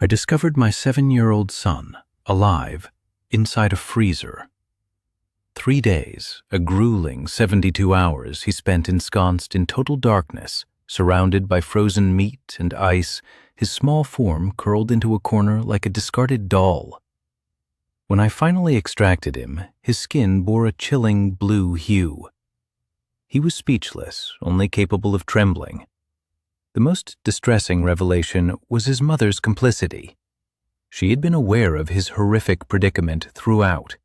I discovered my 7-year-old son, alive, inside a freezer. 3 days, a grueling 72 hours he spent ensconced in total darkness, surrounded by frozen meat and ice, his small form curled into a corner like a discarded doll. When I finally extracted him, his skin bore a chilling blue hue. He was speechless, only capable of trembling. The most distressing revelation was his mother's complicity. She had been aware of his horrific predicament throughout.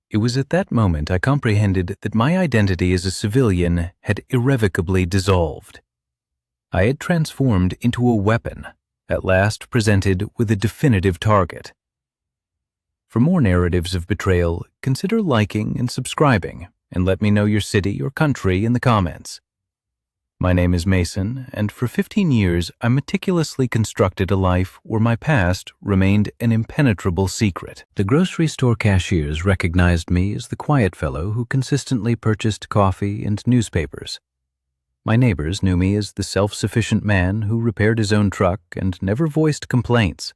It was at that moment I comprehended that my identity as a civilian had irrevocably dissolved. I had transformed into a weapon, at last presented with a definitive target. For more narratives of betrayal, consider liking and subscribing, and let me know your city or country in the comments. My name is Mason, and for 15 years I meticulously constructed a life where my past remained an impenetrable secret. The grocery store cashiers recognized me as the quiet fellow who consistently purchased coffee and newspapers. My neighbors knew me as the self-sufficient man who repaired his own truck and never voiced complaints.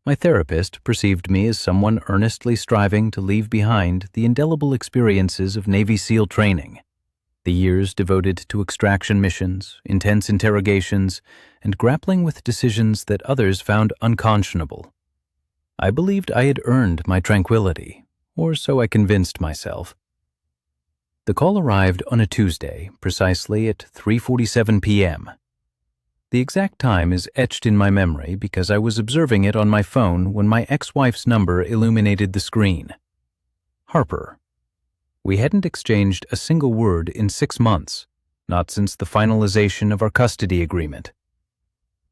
My therapist perceived me as someone earnestly striving to leave behind the indelible experiences of Navy SEAL training. The years devoted to extraction missions, intense interrogations, and grappling with decisions that others found unconscionable. I believed I had earned my tranquility, or so I convinced myself. The call arrived on a Tuesday, precisely at 3:47 p.m. The exact time is etched in my memory because I was observing it on my phone when my ex-wife's number illuminated the screen. Harper. We hadn't exchanged a single word in 6 months, not since the finalization of our custody agreement.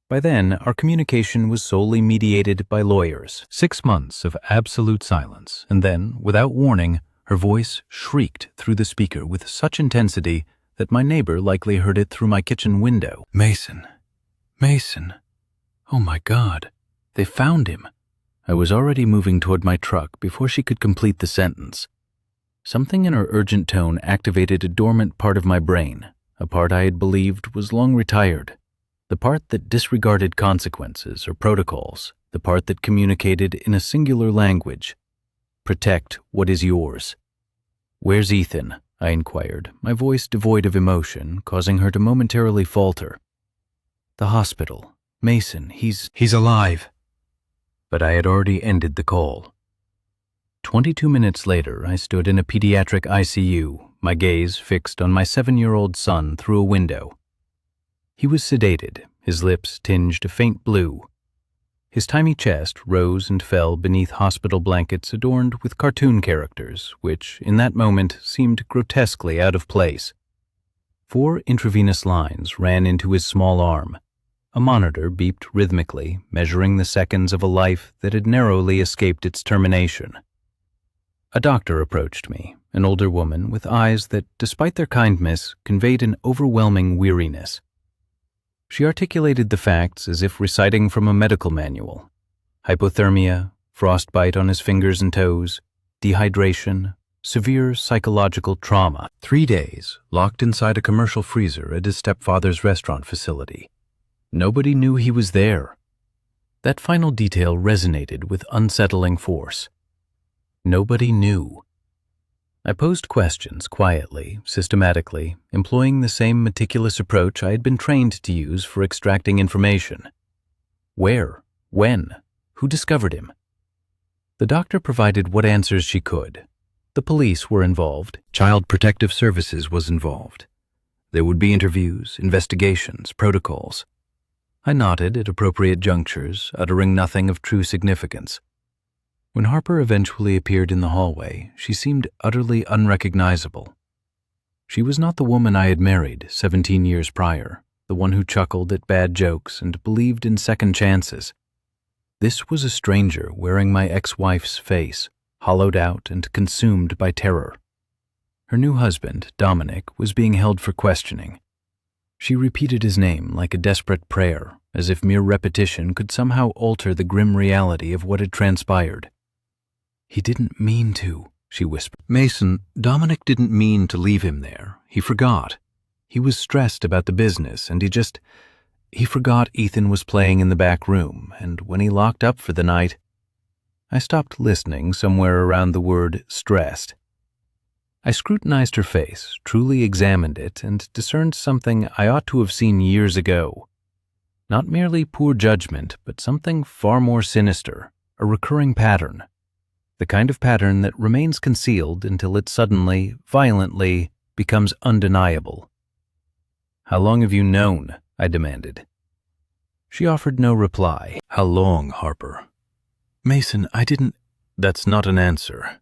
By then, our communication was solely mediated by lawyers. 6 months of absolute silence, and then, without warning, her voice shrieked through the speaker with such intensity that my neighbor likely heard it through my kitchen window. Mason. Mason. Oh my God. They found him. I was already moving toward my truck before she could complete the sentence. Something in her urgent tone activated a dormant part of my brain, a part I had believed was long retired, the part that disregarded consequences or protocols, the part that communicated in a singular language. Protect what is yours. Where's Ethan? I inquired, my voice devoid of emotion, causing her to momentarily falter. The hospital. Mason, he's alive. But I had already ended the call. 22 minutes later, I stood in a pediatric ICU, my gaze fixed on my 7-year-old son through a window. He was sedated, his lips tinged a faint blue. His tiny chest rose and fell beneath hospital blankets adorned with cartoon characters, which, in that moment, seemed grotesquely out of place. 4 intravenous lines ran into his small arm. A monitor beeped rhythmically, measuring the seconds of a life that had narrowly escaped its termination. A doctor approached me, an older woman with eyes that, despite their kindness, conveyed an overwhelming weariness. She articulated the facts as if reciting from a medical manual. Hypothermia, frostbite on his fingers and toes, dehydration, severe psychological trauma. 3 days, locked inside a commercial freezer at his stepfather's restaurant facility. Nobody knew he was there. That final detail resonated with unsettling force. Nobody knew. I posed questions quietly, systematically, employing the same meticulous approach I had been trained to use for extracting information. Where? When? Who discovered him? The doctor provided what answers she could. The police were involved. Child Protective Services was involved. There would be interviews, investigations, protocols. I nodded at appropriate junctures, uttering nothing of true significance. When Harper eventually appeared in the hallway, she seemed utterly unrecognizable. She was not the woman I had married 17 years prior, the one who chuckled at bad jokes and believed in second chances. This was a stranger wearing my ex-wife's face, hollowed out and consumed by terror. Her new husband, Dominic, was being held for questioning. She repeated his name like a desperate prayer, as if mere repetition could somehow alter the grim reality of what had transpired. He didn't mean to, she whispered. Mason, Dominic didn't mean to leave him there. He forgot. He was stressed about the business, and he just... He forgot Ethan was playing in the back room, and when he locked up for the night, I stopped listening somewhere around the word stressed. I scrutinized her face, truly examined it, and discerned something I ought to have seen years ago. Not merely poor judgment, but something far more sinister, a recurring pattern. The kind of pattern that remains concealed until it suddenly, violently, becomes undeniable. "How long have you known?" I demanded. She offered no reply. "How long, Harper?" "Mason, I didn't—" "That's not an answer."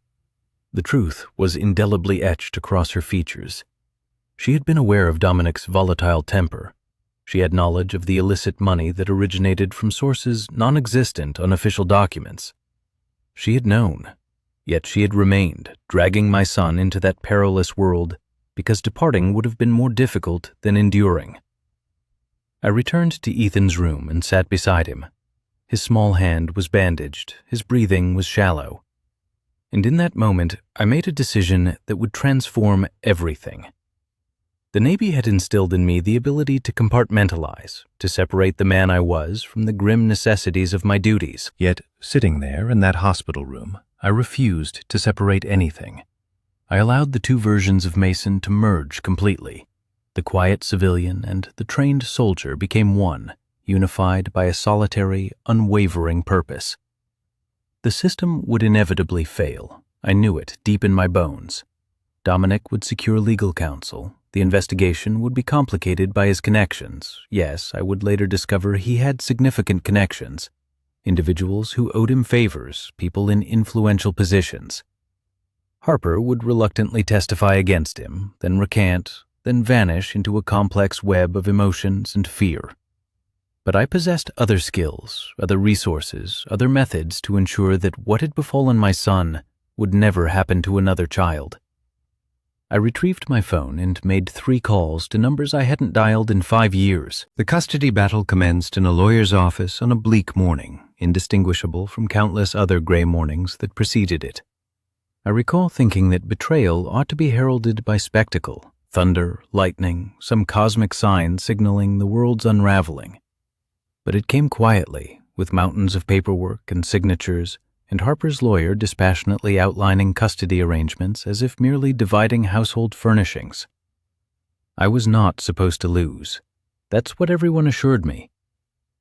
The truth was indelibly etched across her features. She had been aware of Dominic's volatile temper. She had knowledge of the illicit money that originated from sources non-existent on official documents. She had known, yet she had remained, dragging my son into that perilous world because departing would have been more difficult than enduring. I returned to Ethan's room and sat beside him. His small hand was bandaged, his breathing was shallow. And in that moment, I made a decision that would transform everything. The Navy had instilled in me the ability to compartmentalize, to separate the man I was from the grim necessities of my duties. Yet, sitting there in that hospital room, I refused to separate anything. I allowed the two versions of Mason to merge completely. The quiet civilian and the trained soldier became one, unified by a solitary, unwavering purpose. The system would inevitably fail. I knew it deep in my bones. Dominic would secure legal counsel. The investigation would be complicated by his connections. Yes, I would later discover he had significant connections. Individuals who owed him favors, people in influential positions. Harper would reluctantly testify against him, then recant, then vanish into a complex web of emotions and fear. But I possessed other skills, other resources, other methods to ensure that what had befallen my son would never happen to another child. I retrieved my phone and made 3 calls to numbers I hadn't dialed in 5 years. The custody battle commenced in a lawyer's office on a bleak morning, indistinguishable from countless other gray mornings that preceded it. I recall thinking that betrayal ought to be heralded by spectacle, thunder, lightning, some cosmic sign signaling the world's unraveling. But it came quietly, with mountains of paperwork and signatures, and Harper's lawyer dispassionately outlining custody arrangements as if merely dividing household furnishings. I was not supposed to lose. That's what everyone assured me.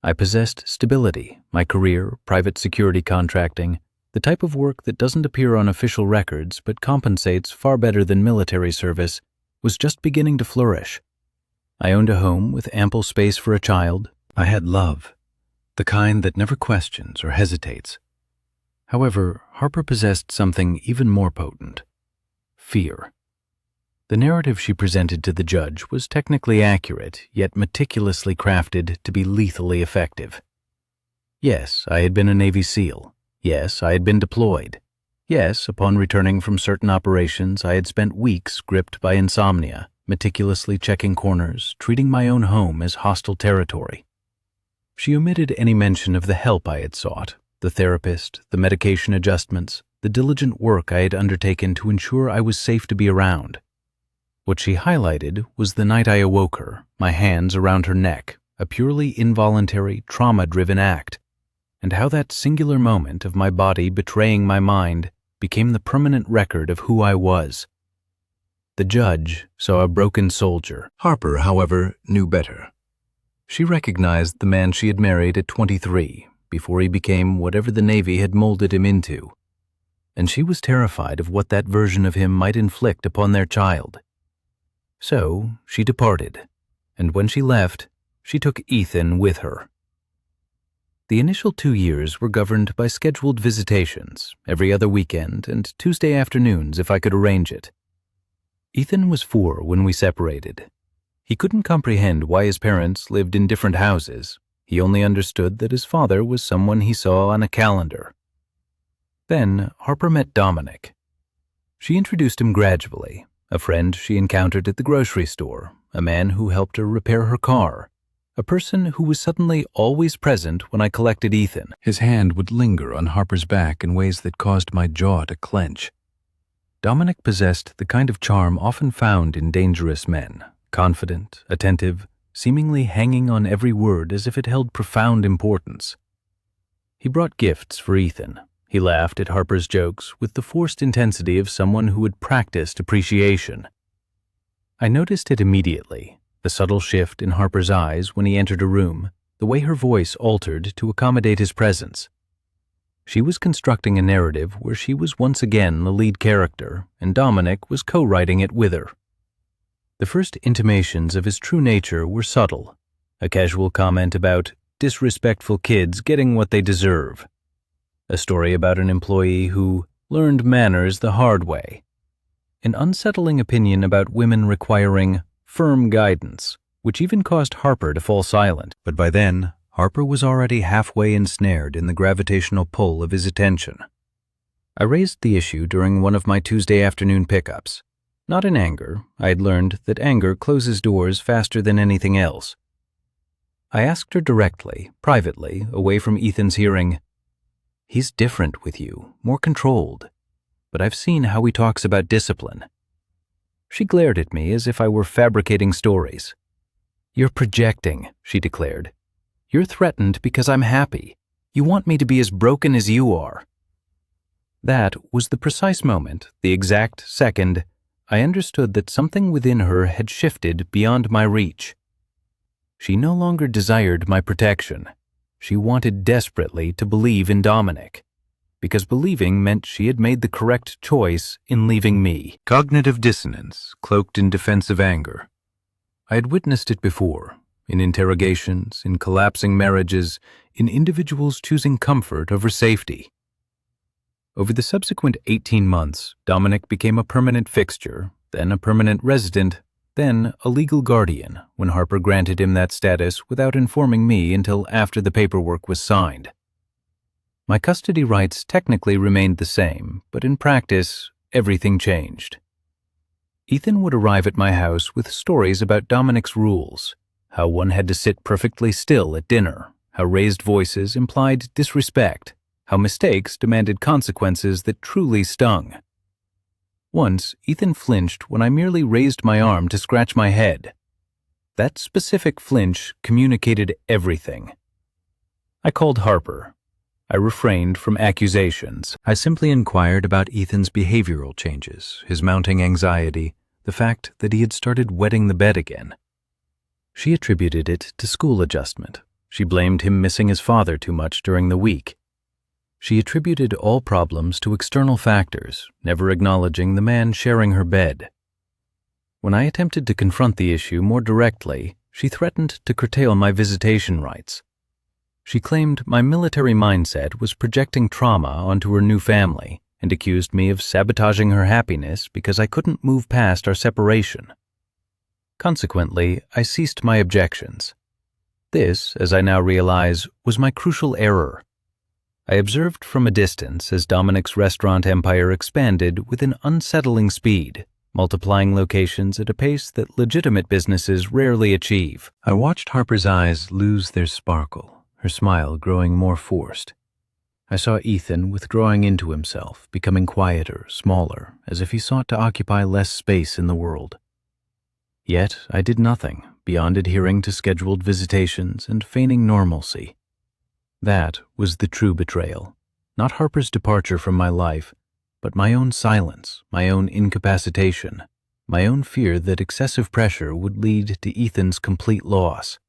I possessed stability, my career, private security contracting, the type of work that doesn't appear on official records but compensates far better than military service, was just beginning to flourish. I owned a home with ample space for a child. I had love, the kind that never questions or hesitates. However, Harper possessed something even more potent: fear. The narrative she presented to the judge was technically accurate, yet meticulously crafted to be lethally effective. Yes, I had been a Navy SEAL. Yes, I had been deployed. Yes, upon returning from certain operations, I had spent weeks gripped by insomnia, meticulously checking corners, treating my own home as hostile territory. She omitted any mention of the help I had sought, the therapist, the medication adjustments, the diligent work I had undertaken to ensure I was safe to be around. What she highlighted was the night I awoke her, my hands around her neck, a purely involuntary, trauma-driven act, and how that singular moment of my body betraying my mind became the permanent record of who I was. The judge saw a broken soldier. Harper, however, knew better. She recognized the man she had married at 23, before he became whatever the Navy had molded him into, and she was terrified of what that version of him might inflict upon their child. So she departed, and when she left, she took Ethan with her. The initial 2 years were governed by scheduled visitations, every other weekend and Tuesday afternoons if I could arrange it. Ethan was 4 when we separated. He couldn't comprehend why his parents lived in different houses. He only understood that his father was someone he saw on a calendar. Then Harper met Dominic. She introduced him gradually, a friend she encountered at the grocery store, a man who helped her repair her car, a person who was suddenly always present when I collected Ethan. His hand would linger on Harper's back in ways that caused my jaw to clench. Dominic possessed the kind of charm often found in dangerous men, confident, attentive, seemingly hanging on every word as if it held profound importance. He brought gifts for Ethan. He laughed at Harper's jokes with the forced intensity of someone who had practiced appreciation. I noticed it immediately, the subtle shift in Harper's eyes when he entered a room, the way her voice altered to accommodate his presence. She was constructing a narrative where she was once again the lead character, and Dominic was co-writing it with her. The first intimations of his true nature were subtle, a casual comment about disrespectful kids getting what they deserve, a story about an employee who learned manners the hard way, an unsettling opinion about women requiring firm guidance, which even caused Harper to fall silent. But by then, Harper was already halfway ensnared in the gravitational pull of his attention. I raised the issue during one of my Tuesday afternoon pickups. Not in anger. I had learned that anger closes doors faster than anything else. I asked her directly, privately, away from Ethan's hearing, "He's different with you, more controlled, but I've seen how he talks about discipline." She glared at me as if I were fabricating stories. "You're projecting," she declared. "You're threatened because I'm happy. You want me to be as broken as you are." That was the precise moment, the exact second, I understood that something within her had shifted beyond my reach. She no longer desired my protection. She wanted desperately to believe in Dominic, because believing meant she had made the correct choice in leaving me. Cognitive dissonance, cloaked in defensive anger. I had witnessed it before, in interrogations, in collapsing marriages, in individuals choosing comfort over safety. Over the subsequent 18 months, Dominic became a permanent fixture, then a permanent resident, then a legal guardian when Harper granted him that status without informing me until after the paperwork was signed. My custody rights technically remained the same, but in practice, everything changed. Ethan would arrive at my house with stories about Dominic's rules, how one had to sit perfectly still at dinner, how raised voices implied disrespect, how mistakes demanded consequences that truly stung. Once, Ethan flinched when I merely raised my arm to scratch my head. That specific flinch communicated everything. I called Harper. I refrained from accusations. I simply inquired about Ethan's behavioral changes, his mounting anxiety, the fact that he had started wetting the bed again. She attributed it to school adjustment. She blamed him missing his father too much during the week. She attributed all problems to external factors, never acknowledging the man sharing her bed. When I attempted to confront the issue more directly, she threatened to curtail my visitation rights. She claimed my military mindset was projecting trauma onto her new family and accused me of sabotaging her happiness because I couldn't move past our separation. Consequently, I ceased my objections. This, as I now realize, was my crucial error. I observed from a distance as Dominic's restaurant empire expanded with an unsettling speed, multiplying locations at a pace that legitimate businesses rarely achieve. I watched Harper's eyes lose their sparkle, her smile growing more forced. I saw Ethan withdrawing into himself, becoming quieter, smaller, as if he sought to occupy less space in the world. Yet I did nothing beyond adhering to scheduled visitations and feigning normalcy. That was the true betrayal, not Harper's departure from my life, but my own silence, my own incapacitation, my own fear that excessive pressure would lead to Ethan's complete loss.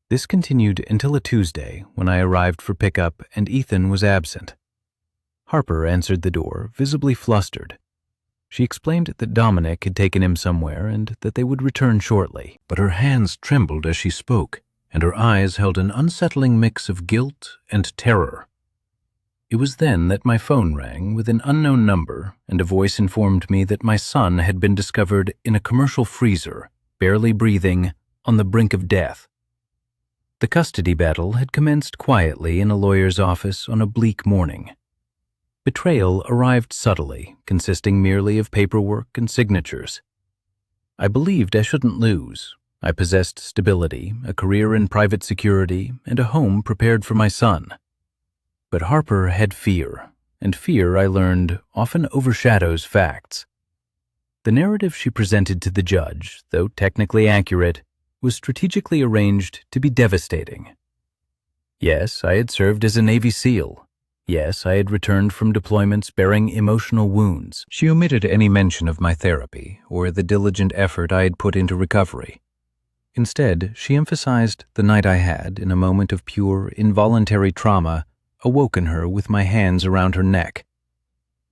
This continued until a Tuesday when I arrived for pickup and Ethan was absent. Harper answered the door, visibly flustered. She explained that Dominic had taken him somewhere and that they would return shortly, but her hands trembled as she spoke, and her eyes held an unsettling mix of guilt and terror. It was then that my phone rang with an unknown number, and a voice informed me that my son had been discovered in a commercial freezer, barely breathing, on the brink of death. The custody battle had commenced quietly in a lawyer's office on a bleak morning. Betrayal arrived subtly, consisting merely of paperwork and signatures. I believed I shouldn't lose. I possessed stability, a career in private security, and a home prepared for my son. But Harper had fear, and fear, I learned, often overshadows facts. The narrative she presented to the judge, though technically accurate, was strategically arranged to be devastating. Yes, I had served as a Navy SEAL. Yes, I had returned from deployments bearing emotional wounds. She omitted any mention of my therapy or the diligent effort I had put into recovery. Instead, she emphasized the night I had, in a moment of pure, involuntary trauma, awoken her with my hands around her neck.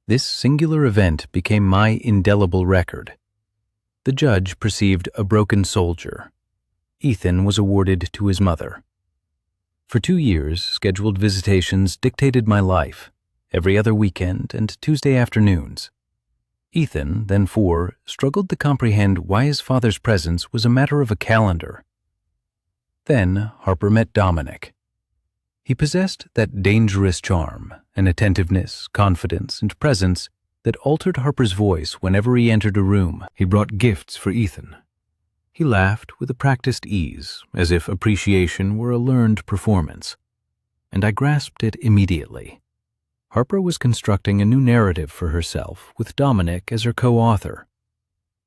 This singular event became my indelible record. The judge perceived a broken soldier. Ethan was awarded to his mother. For 2 years, scheduled visitations dictated my life, every other weekend and Tuesday afternoons. Ethan, then 4, struggled to comprehend why his father's presence was a matter of a calendar. Then Harper met Dominic. He possessed that dangerous charm, an attentiveness, confidence, and presence that altered Harper's voice whenever he entered a room. He brought gifts for Ethan. He laughed with a practiced ease, as if appreciation were a learned performance. And I grasped it immediately. Harper was constructing a new narrative for herself, with Dominic as her co-author.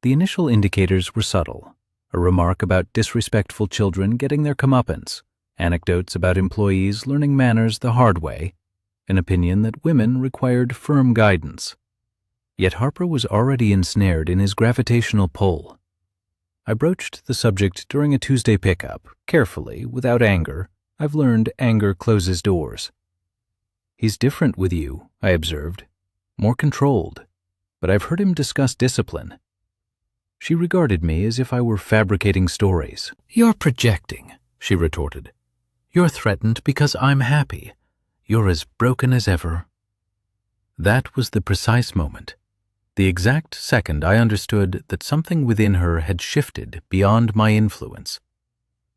The initial indicators were subtle: a remark about disrespectful children getting their comeuppance, anecdotes about employees learning manners the hard way, an opinion that women required firm guidance. Yet Harper was already ensnared in his gravitational pull. I broached the subject during a Tuesday pickup, carefully, without anger. I've learned anger closes doors. He's different with you, I observed, more controlled, but I've heard him discuss discipline. She regarded me as if I were fabricating stories. You're projecting, she retorted. You're threatened because I'm happy. You're as broken as ever. That was the precise moment. The exact second I understood that something within her had shifted beyond my influence.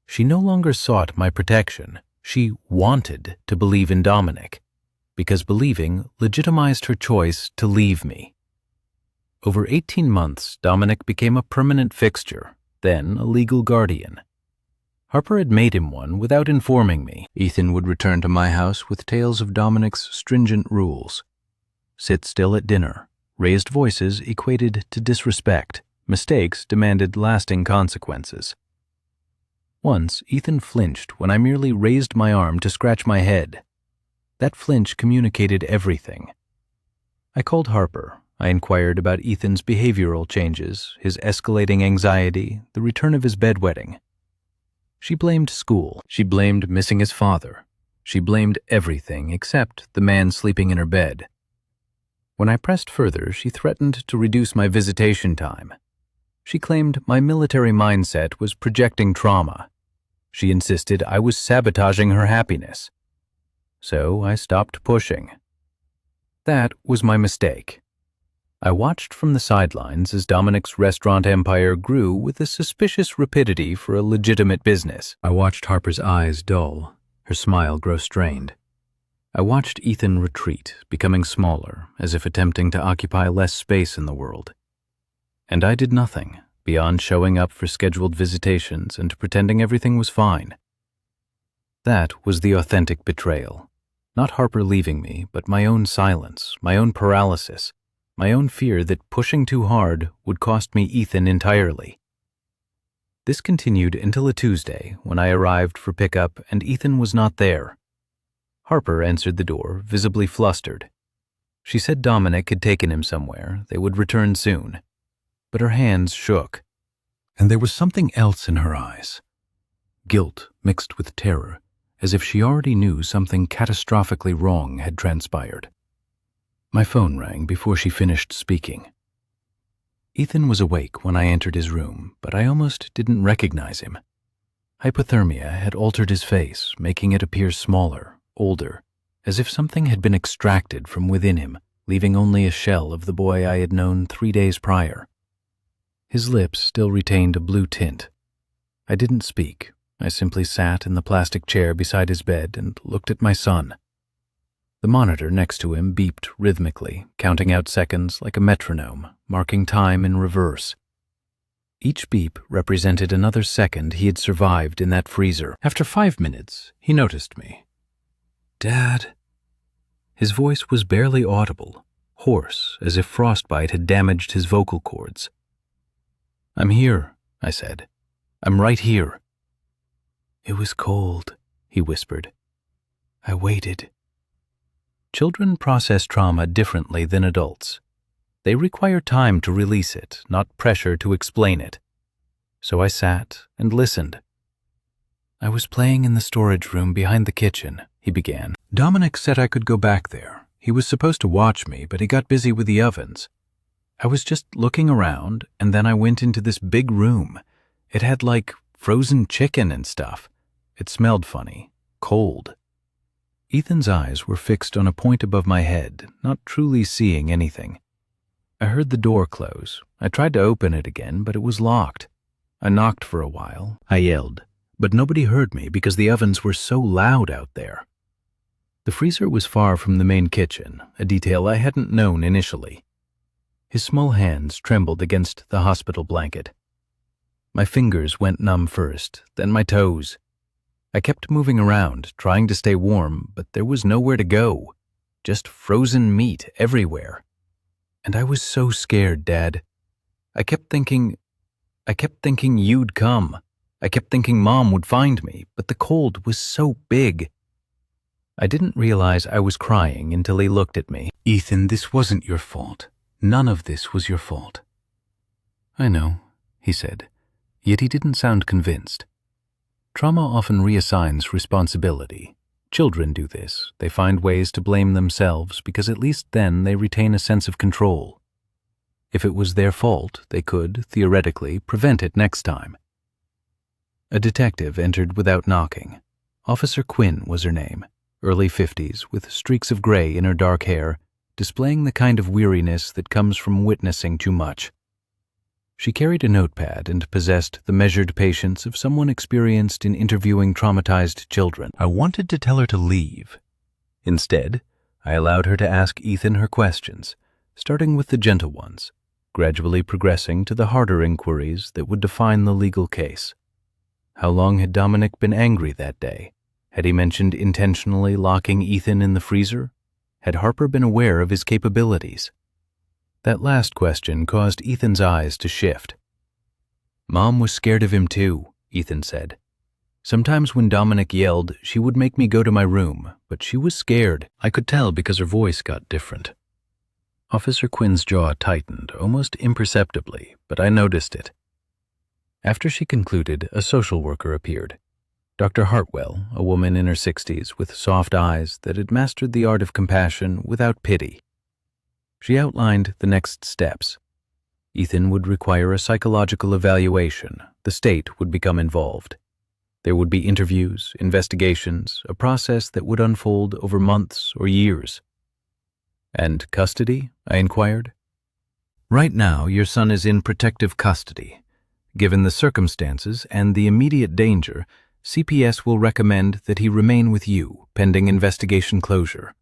She no longer sought my protection. She wanted to believe in Dominic, because believing legitimized her choice to leave me. Over 18 months, Dominic became a permanent fixture, then a legal guardian. Harper had made him one without informing me. Ethan would return to my house with tales of Dominic's stringent rules. Sit still at dinner. Raised voices equated to disrespect. Mistakes demanded lasting consequences. Once, Ethan flinched when I merely raised my arm to scratch my head. That flinch communicated everything. I called Harper. I inquired about Ethan's behavioral changes, his escalating anxiety, the return of his bedwetting. She blamed school. She blamed missing his father. She blamed everything except the man sleeping in her bed. When I pressed further, she threatened to reduce my visitation time. She claimed my military mindset was projecting trauma. She insisted I was sabotaging her happiness. So I stopped pushing. That was my mistake. I watched from the sidelines as Dominic's restaurant empire grew with a suspicious rapidity for a legitimate business. I watched Harper's eyes dull, her smile grow strained. I watched Ethan retreat, becoming smaller, as if attempting to occupy less space in the world. And I did nothing, beyond showing up for scheduled visitations and pretending everything was fine. That was the authentic betrayal. Not Harper leaving me, but my own silence, my own paralysis, my own fear that pushing too hard would cost me Ethan entirely. This continued until a Tuesday, when I arrived for pickup and Ethan was not there. Harper answered the door, visibly flustered. She said Dominic had taken him somewhere, they would return soon. But her hands shook, and there was something else in her eyes. Guilt mixed with terror, as if she already knew something catastrophically wrong had transpired. My phone rang before she finished speaking. Ethan was awake when I entered his room, but I almost didn't recognize him. Hypothermia had altered his face, making it appear smaller, older, as if something had been extracted from within him, leaving only a shell of the boy I had known 3 days prior. His lips still retained a blue tint. I didn't speak. I simply sat in the plastic chair beside his bed and looked at my son. The monitor next to him beeped rhythmically, counting out seconds like a metronome, marking time in reverse. Each beep represented another second he had survived in that freezer. After 5 minutes, he noticed me. "Dad." His voice was barely audible, hoarse, as if frostbite had damaged his vocal cords. "I'm here," I said. I'm right here." "It was cold," he whispered. "I waited." Children process trauma differently than adults. They require time to release it, not pressure to explain it. So I sat and listened. "I was playing in the storage room behind the kitchen," he began. "Dominic said I could go back there. He was supposed to watch me, but he got busy with the ovens. I was just looking around, and then I went into this big room. It had like frozen chicken and stuff. It smelled funny, cold." Ethan's eyes were fixed on a point above my head, not truly seeing anything. I heard the door close. I tried to open it again, but it was locked. I knocked for a while. I yelled, but nobody heard me because the ovens were so loud out there. The freezer was far from the main kitchen, a detail I hadn't known initially. His small hands trembled against the hospital blanket. My fingers went numb first, then my toes. I kept moving around, trying to stay warm, but there was nowhere to go. Just frozen meat everywhere. And I was so scared, Dad. I kept thinking you'd come. I kept thinking Mom would find me, but the cold was so big. I didn't realize I was crying until he looked at me. "Ethan, this wasn't your fault. None of this was your fault." "I know," he said, yet he didn't sound convinced. Trauma often reassigns responsibility. Children do this. They find ways to blame themselves because at least then they retain a sense of control. If it was their fault, they could, theoretically, prevent it next time. A detective entered without knocking. Officer Quinn was her name, early 50s, with streaks of gray in her dark hair, displaying the kind of weariness that comes from witnessing too much. She carried a notepad and possessed the measured patience of someone experienced in interviewing traumatized children. I wanted to tell her to leave. Instead, I allowed her to ask Ethan her questions, starting with the gentle ones, gradually progressing to the harder inquiries that would define the legal case. How long had Dominic been angry that day? Had he mentioned intentionally locking Ethan in the freezer? Had Harper been aware of his capabilities? That last question caused Ethan's eyes to shift. "Mom was scared of him too," Ethan said. "Sometimes when Dominic yelled, she would make me go to my room, but she was scared. I could tell because her voice got different." Officer Quinn's jaw tightened, almost imperceptibly, but I noticed it. After she concluded, a social worker appeared. Dr. Hartwell, a woman in her 60s with soft eyes that had mastered the art of compassion without pity. She outlined the next steps. Ethan would require a psychological evaluation. The state would become involved. There would be interviews, investigations, a process that would unfold over months or years. "And custody?" I inquired. "Right now, your son is in protective custody. Given the circumstances and the immediate danger, CPS will recommend that he remain with you, pending investigation closure.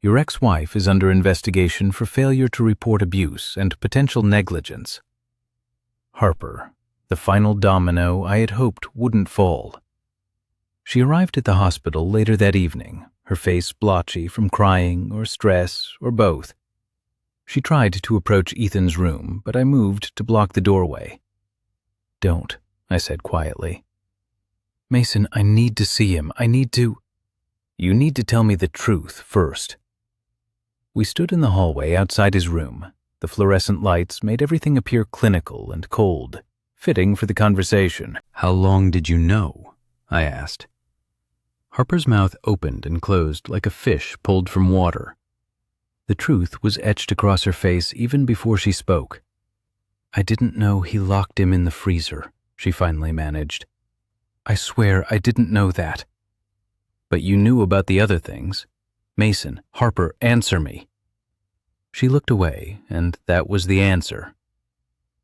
Your ex-wife is under investigation for failure to report abuse and potential negligence." Harper, the final domino I had hoped wouldn't fall. She arrived at the hospital later that evening, her face blotchy from crying or stress or both. She tried to approach Ethan's room, but I moved to block the doorway. "Don't," I said quietly. "Mason, I need to see him. You need to tell me the truth first." We stood in the hallway outside his room. The fluorescent lights made everything appear clinical and cold, fitting for the conversation. "How long did you know?" I asked. Harper's mouth opened and closed like a fish pulled from water. The truth was etched across her face even before she spoke. "I didn't know he locked him in the freezer," she finally managed. "I swear I didn't know that." "But you knew about the other things. Mason, Harper, answer me." She looked away, and that was the answer.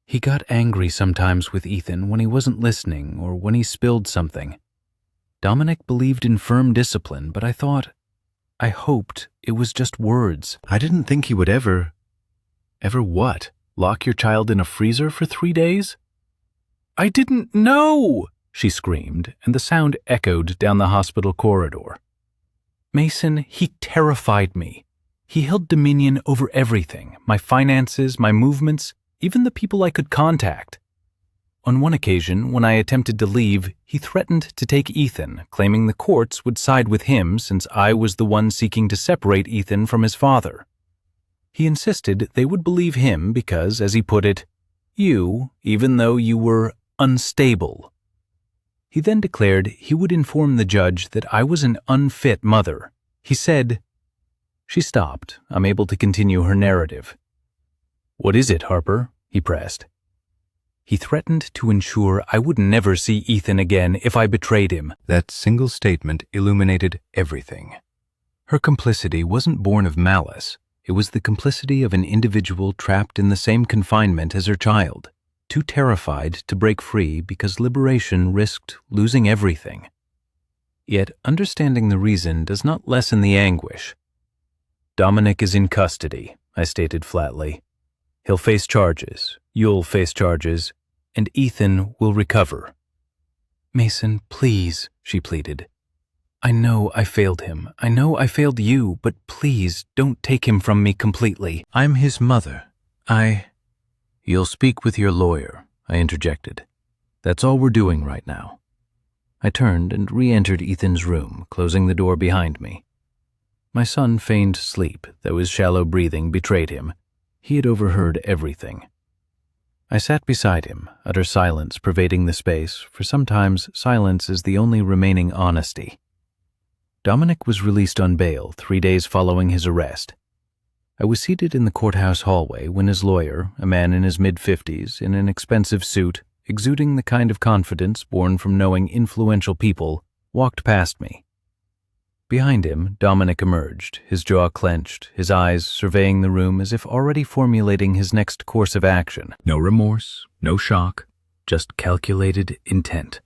"He got angry sometimes with Ethan when he wasn't listening or when he spilled something. Dominic believed in firm discipline, but I hoped it was just words. I didn't think he would ever what? Lock your child in a freezer for 3 days?" "I didn't know!" she screamed, and the sound echoed down the hospital corridor. "Mason, he terrified me. He held dominion over everything, my finances, my movements, even the people I could contact." On one occasion, when I attempted to leave, he threatened to take Ethan, claiming the courts would side with him since I was the one seeking to separate Ethan from his father. He insisted they would believe him because, as he put it, you, even though you were unstable. He then declared he would inform the judge that I was an unfit mother. He said, She stopped, unable to continue her narrative. "What is it, Harper?" he pressed. He threatened to ensure I would never see Ethan again if I betrayed him. That single statement illuminated everything. Her complicity wasn't born of malice. It was the complicity of an individual trapped in the same confinement as her child, too terrified to break free because liberation risked losing everything. Yet understanding the reason does not lessen the anguish. "Dominic is in custody," I stated flatly. "He'll face charges, you'll face charges, and Ethan will recover." "Mason, please," she pleaded. "I know I failed him. I know I failed you, but please don't take him from me completely. I'm his mother. You'll speak with your lawyer," I interjected. "That's all we're doing right now." I turned and re-entered Ethan's room, closing the door behind me. My son feigned sleep, though his shallow breathing betrayed him. He had overheard everything. I sat beside him, utter silence pervading the space, for sometimes silence is the only remaining honesty. Dominic was released on bail 3 days following his arrest. I was seated in the courthouse hallway when his lawyer, a man in his mid-50s, in an expensive suit, exuding the kind of confidence born from knowing influential people, walked past me. Behind him, Dominic emerged, his jaw clenched, his eyes surveying the room as if already formulating his next course of action. No remorse, no shock, just calculated intent.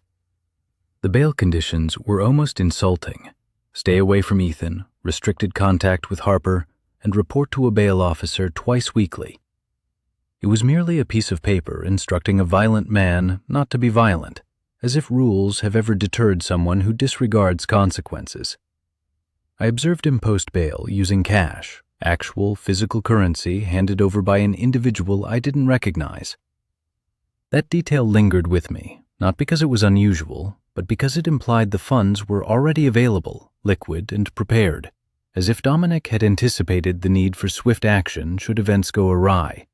The bail conditions were almost insulting. Stay away from Ethan, restricted contact with Harper, and report to a bail officer twice weekly. It was merely a piece of paper instructing a violent man not to be violent, as if rules have ever deterred someone who disregards consequences. I observed him post bail using cash, actual physical currency handed over by an individual I didn't recognize. That detail lingered with me, not because it was unusual, but because it implied the funds were already available, liquid and prepared, as if Dominic had anticipated the need for swift action should events go awry.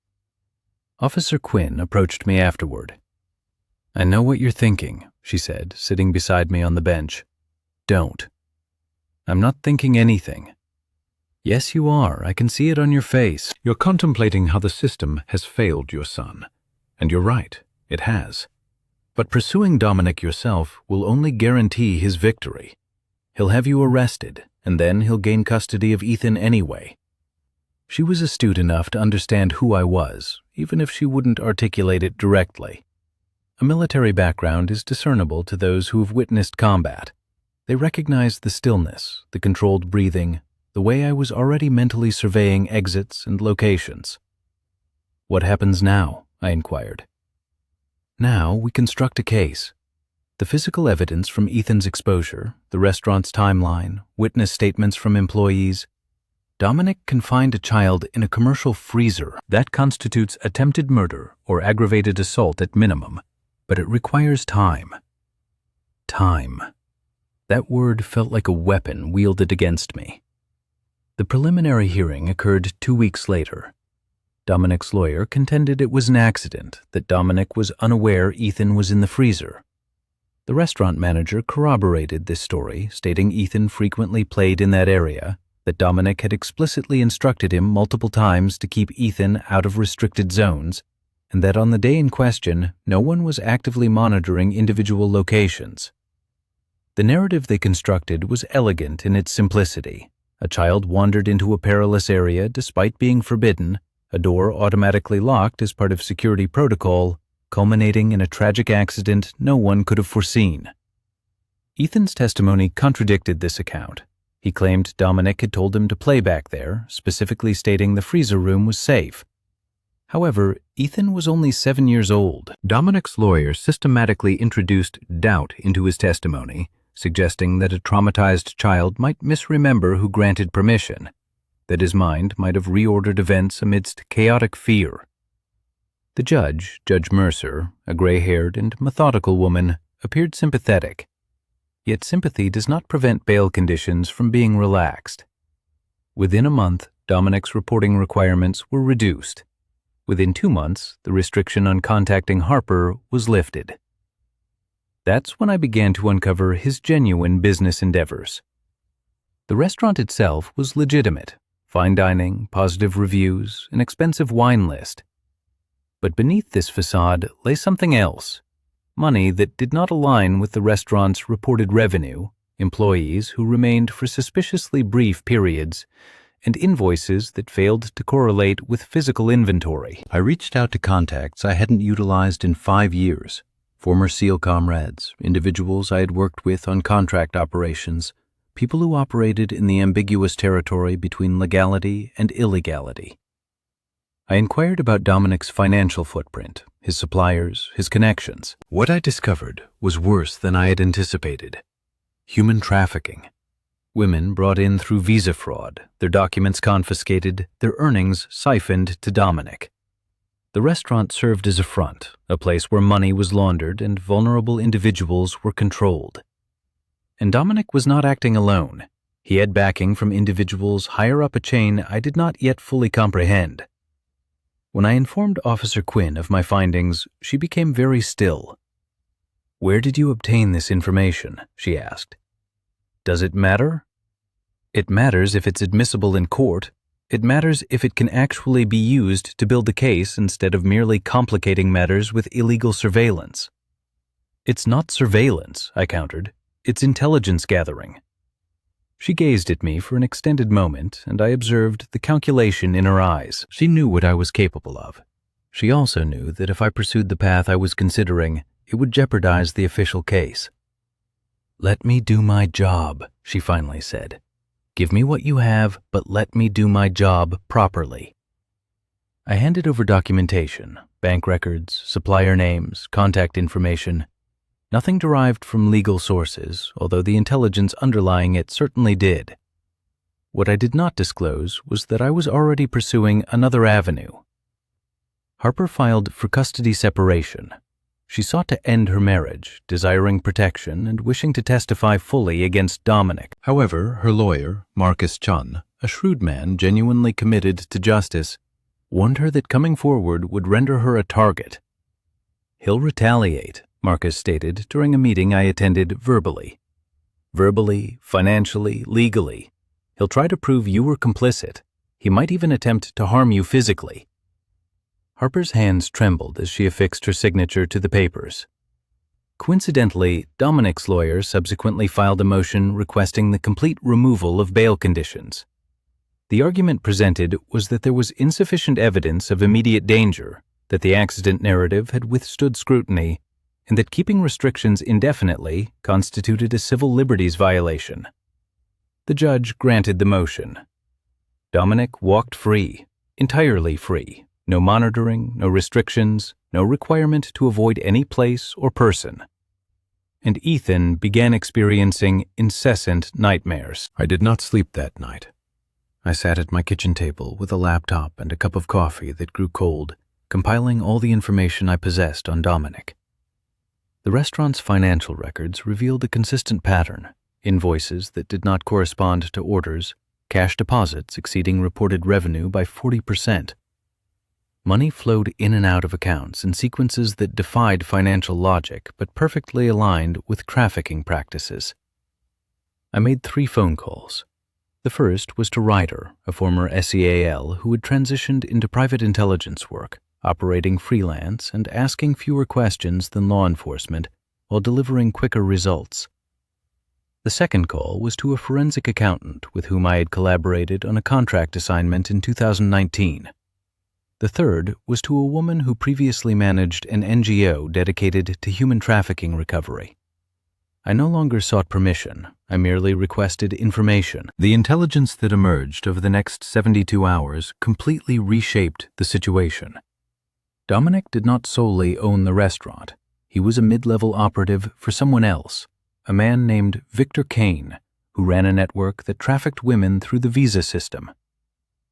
Officer Quinn approached me afterward. "I know what you're thinking," she said, sitting beside me on the bench. "Don't." "I'm not thinking anything." "Yes, you are. I can see it on your face. You're contemplating how the system has failed your son. And you're right, it has. But pursuing Dominic yourself will only guarantee his victory. He'll have you arrested, and then he'll gain custody of Ethan anyway." She was astute enough to understand who I was, even if she wouldn't articulate it directly. A military background is discernible to those who have witnessed combat. They recognized the stillness, the controlled breathing, the way I was already mentally surveying exits and locations. "What happens now?" I inquired. "Now we construct a case. The physical evidence from Ethan's exposure, the restaurant's timeline, witness statements from employees. Dominic confined a child in a commercial freezer. That constitutes attempted murder or aggravated assault at minimum, but it requires time. Time. That word felt like a weapon wielded against me. The preliminary hearing occurred 2 weeks later. Dominic's lawyer contended it was an accident, that Dominic was unaware Ethan was in the freezer. The restaurant manager corroborated this story, stating Ethan frequently played in that area, that Dominic had explicitly instructed him multiple times to keep Ethan out of restricted zones, and that on the day in question, no one was actively monitoring individual locations. The narrative they constructed was elegant in its simplicity. A child wandered into a perilous area despite being forbidden, a door automatically locked as part of security protocol, culminating in a tragic accident no one could have foreseen. Ethan's testimony contradicted this account. He claimed Dominic had told him to play back there, specifically stating the freezer room was safe. However, Ethan was only 7 years old. Dominic's lawyer systematically introduced doubt into his testimony, suggesting that a traumatized child might misremember who granted permission, that his mind might have reordered events amidst chaotic fear. The judge, Judge Mercer, a gray-haired and methodical woman, appeared sympathetic. Yet sympathy does not prevent bail conditions from being relaxed. Within a month, Dominic's reporting requirements were reduced. Within 2 months, the restriction on contacting Harper was lifted. That's when I began to uncover his genuine business endeavors. The restaurant itself was legitimate: fine dining, positive reviews, an expensive wine list. But beneath this facade lay something else: money that did not align with the restaurant's reported revenue, employees who remained for suspiciously brief periods, and invoices that failed to correlate with physical inventory. I reached out to contacts I hadn't utilized in 5 years, former SEAL comrades, individuals I had worked with on contract operations, people who operated in the ambiguous territory between legality and illegality. I inquired about Dominic's financial footprint, his suppliers, his connections. What I discovered was worse than I had anticipated: human trafficking. Women brought in through visa fraud, their documents confiscated, their earnings siphoned to Dominic. The restaurant served as a front, a place where money was laundered and vulnerable individuals were controlled. And Dominic was not acting alone. He had backing from individuals higher up a chain I did not yet fully comprehend. When I informed Officer Quinn of my findings, she became very still. "Where did you obtain this information?" she asked. "Does it matter?" "It matters if it's admissible in court. It matters if it can actually be used to build a case instead of merely complicating matters with illegal surveillance." "It's not surveillance," I countered. "It's intelligence gathering." She gazed at me for an extended moment, and I observed the calculation in her eyes. She knew what I was capable of. She also knew that if I pursued the path I was considering, it would jeopardize the official case. "Let me do my job," she finally said. "Give me what you have, but let me do my job properly." I handed over documentation, bank records, supplier names, contact information. Nothing derived from legal sources, although the intelligence underlying it certainly did. What I did not disclose was that I was already pursuing another avenue. Harper filed for custody separation. She sought to end her marriage, desiring protection and wishing to testify fully against Dominic. However, her lawyer, Marcus Chun, a shrewd man genuinely committed to justice, warned her that coming forward would render her a target. "He'll retaliate," Marcus stated during a meeting I attended verbally. "Verbally, financially, legally. He'll try to prove you were complicit. He might even attempt to harm you physically." Harper's hands trembled as she affixed her signature to the papers. Coincidentally, Dominic's lawyer subsequently filed a motion requesting the complete removal of bail conditions. The argument presented was that there was insufficient evidence of immediate danger, that the accident narrative had withstood scrutiny, and that keeping restrictions indefinitely constituted a civil liberties violation. The judge granted the motion. Dominic walked free, entirely free. No monitoring, no restrictions, no requirement to avoid any place or person. And Ethan began experiencing incessant nightmares. I did not sleep that night. I sat at my kitchen table with a laptop and a cup of coffee that grew cold, compiling all the information I possessed on Dominic. The restaurant's financial records revealed a consistent pattern: invoices that did not correspond to orders, cash deposits exceeding reported revenue by 40%. Money flowed in and out of accounts in sequences that defied financial logic but perfectly aligned with trafficking practices. I made 3 phone calls. The first was to Ryder, a former SEAL who had transitioned into private intelligence work, operating freelance and asking fewer questions than law enforcement while delivering quicker results. The second call was to a forensic accountant with whom I had collaborated on a contract assignment in 2019. The third was to a woman who previously managed an NGO dedicated to human trafficking recovery. I no longer sought permission. I merely requested information. The intelligence that emerged over the next 72 hours completely reshaped the situation. Dominic did not solely own the restaurant. He was a mid-level operative for someone else, a man named Victor Kane, who ran a network that trafficked women through the visa system.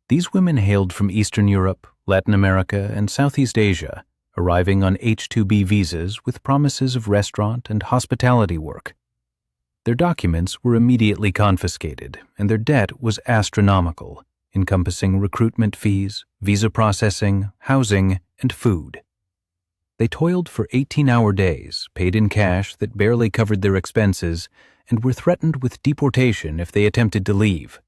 These women hailed from Eastern Europe, Latin America, and Southeast Asia, arriving on H-2B visas with promises of restaurant and hospitality work. Their documents were immediately confiscated, and their debt was astronomical, encompassing recruitment fees, visa processing, housing, and food. They toiled for 18-hour days, paid in cash that barely covered their expenses, and were threatened with deportation if they attempted to leave.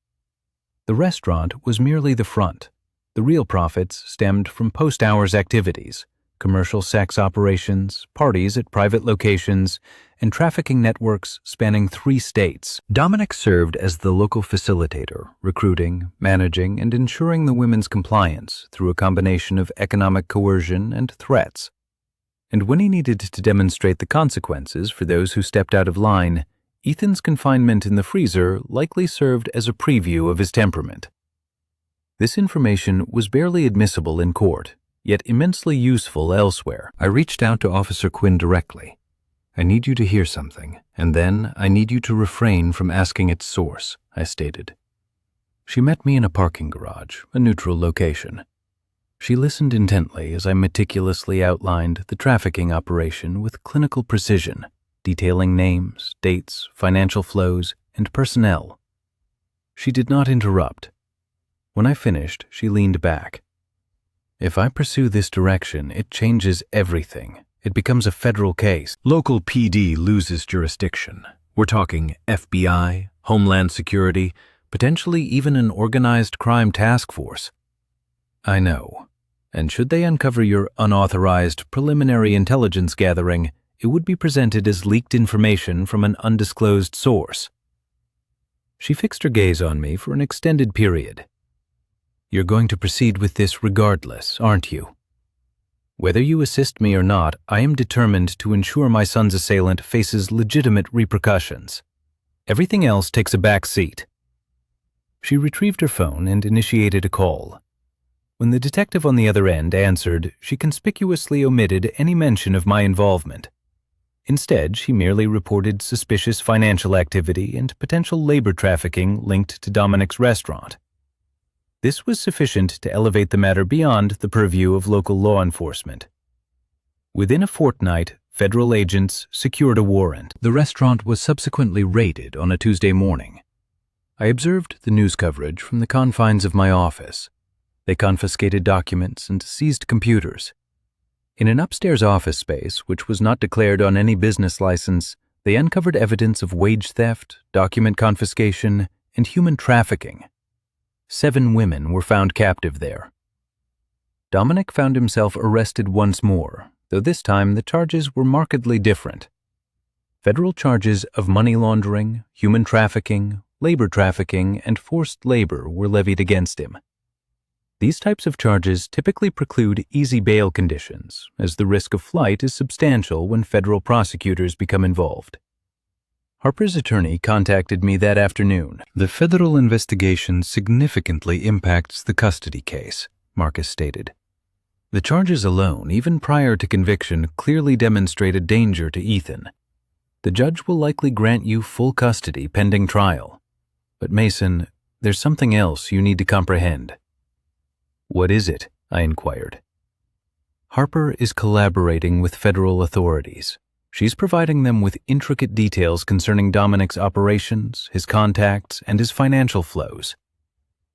The restaurant was merely the front. The real profits stemmed from post-hours activities, commercial sex operations, parties at private locations, and trafficking networks spanning 3 states. Dominic served as the local facilitator, recruiting, managing, and ensuring the women's compliance through a combination of economic coercion and threats. And when he needed to demonstrate the consequences for those who stepped out of line, Ethan's confinement in the freezer likely served as a preview of his temperament. This information was barely admissible in court, yet immensely useful elsewhere. I reached out to Officer Quinn directly. "I need you to hear something, and then I need you to refrain from asking its source," I stated. She met me in a parking garage, a neutral location. She listened intently as I meticulously outlined the trafficking operation with clinical precision, detailing names, dates, financial flows, and personnel. She did not interrupt. When I finished, she leaned back. "If I pursue this direction, it changes everything. It becomes a federal case. Local PD loses jurisdiction. We're talking FBI, Homeland Security, potentially even an organized crime task force." "I know. And should they uncover your unauthorized preliminary intelligence gathering, it would be presented as leaked information from an undisclosed source." She fixed her gaze on me for an extended period. "You're going to proceed with this regardless, aren't you? Whether you assist me or not, I am determined to ensure my son's assailant faces legitimate repercussions. Everything else takes a back seat." She retrieved her phone and initiated a call. When the detective on the other end answered, she conspicuously omitted any mention of my involvement. Instead, she merely reported suspicious financial activity and potential labor trafficking linked to Dominic's restaurant. This was sufficient to elevate the matter beyond the purview of local law enforcement. Within a fortnight, federal agents secured a warrant. The restaurant was subsequently raided on a Tuesday morning. I observed the news coverage from the confines of my office. They confiscated documents and seized computers. In an upstairs office space, which was not declared on any business license, they uncovered evidence of wage theft, document confiscation, and human trafficking. 7 women were found captive there. Dominic found himself arrested once more, though this time the charges were markedly different. Federal charges of money laundering, human trafficking, labor trafficking, and forced labor were levied against him. These types of charges typically preclude easy bail conditions, as the risk of flight is substantial when federal prosecutors become involved. Harper's attorney contacted me that afternoon. "The federal investigation significantly impacts the custody case," Marcus stated. "The charges alone, even prior to conviction, clearly demonstrate a danger to Ethan. The judge will likely grant you full custody pending trial. But Mason, there's something else you need to comprehend." "What is it?" I inquired. "Harper is collaborating with federal authorities. She's providing them with intricate details concerning Dominic's operations, his contacts, and his financial flows.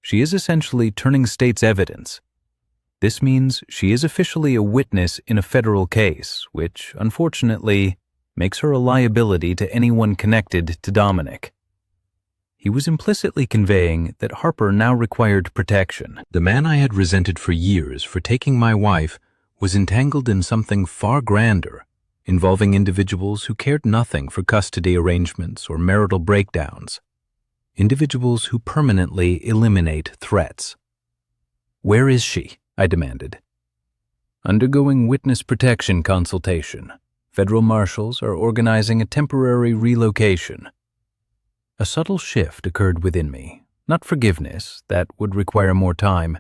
She is essentially turning state's evidence. This means she is officially a witness in a federal case, which, unfortunately, makes her a liability to anyone connected to Dominic." He was implicitly conveying that Harper now required protection. The man I had resented for years for taking my wife was entangled in something far grander, involving individuals who cared nothing for custody arrangements or marital breakdowns. Individuals who permanently eliminate threats. "Where is she?" I demanded. "Undergoing witness protection consultation. Federal marshals are organizing a temporary relocation." A subtle shift occurred within me, not forgiveness, that would require more time,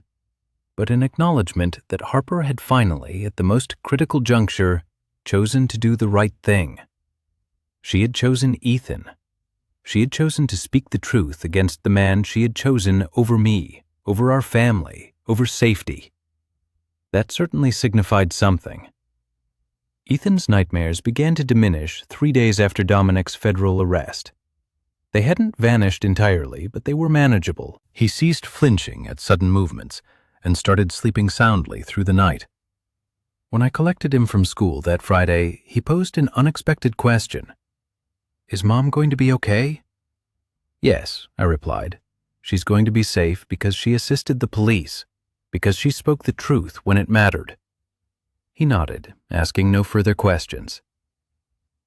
but an acknowledgement that Harper had finally, at the most critical juncture, chosen to do the right thing. She had chosen Ethan. She had chosen to speak the truth against the man she had chosen over me, over our family, over safety. That certainly signified something. Ethan's nightmares began to diminish 3 days after Dominic's federal arrest. They hadn't vanished entirely, but they were manageable. He ceased flinching at sudden movements and started sleeping soundly through the night. When I collected him from school that Friday, he posed an unexpected question. "Is Mom going to be okay?" "Yes," I replied. "She's going to be safe because she assisted the police, because she spoke the truth when it mattered." He nodded, asking no further questions.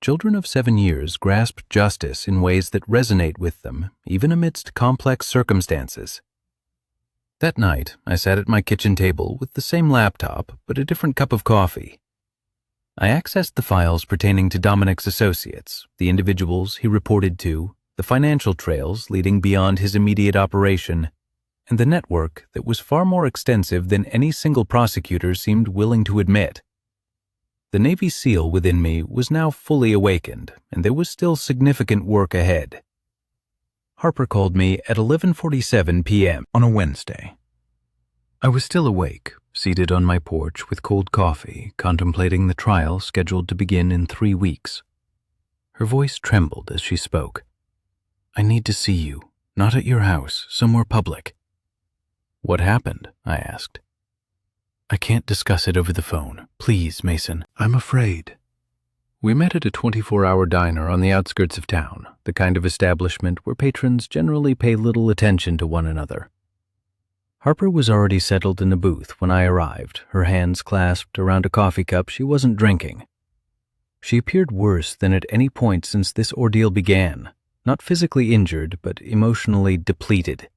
Children of 7 years grasp justice in ways that resonate with them, even amidst complex circumstances. That night, I sat at my kitchen table with the same laptop, but a different cup of coffee. I accessed the files pertaining to Dominic's associates, the individuals he reported to, the financial trails leading beyond his immediate operation, and the network that was far more extensive than any single prosecutor seemed willing to admit. The Navy SEAL within me was now fully awakened, and there was still significant work ahead. Harper called me at 11:47 p.m. on a Wednesday. I was still awake, seated on my porch with cold coffee, contemplating the trial scheduled to begin in 3 weeks. Her voice trembled as she spoke. "I need to see you, not at your house, somewhere public." "What happened?" I asked. "I can't discuss it over the phone. Please, Mason, I'm afraid." We met at a 24-hour diner on the outskirts of town, the kind of establishment where patrons generally pay little attention to one another. Harper was already settled in a booth when I arrived, her hands clasped around a coffee cup she wasn't drinking. She appeared worse than at any point since this ordeal began, not physically injured, but emotionally depleted.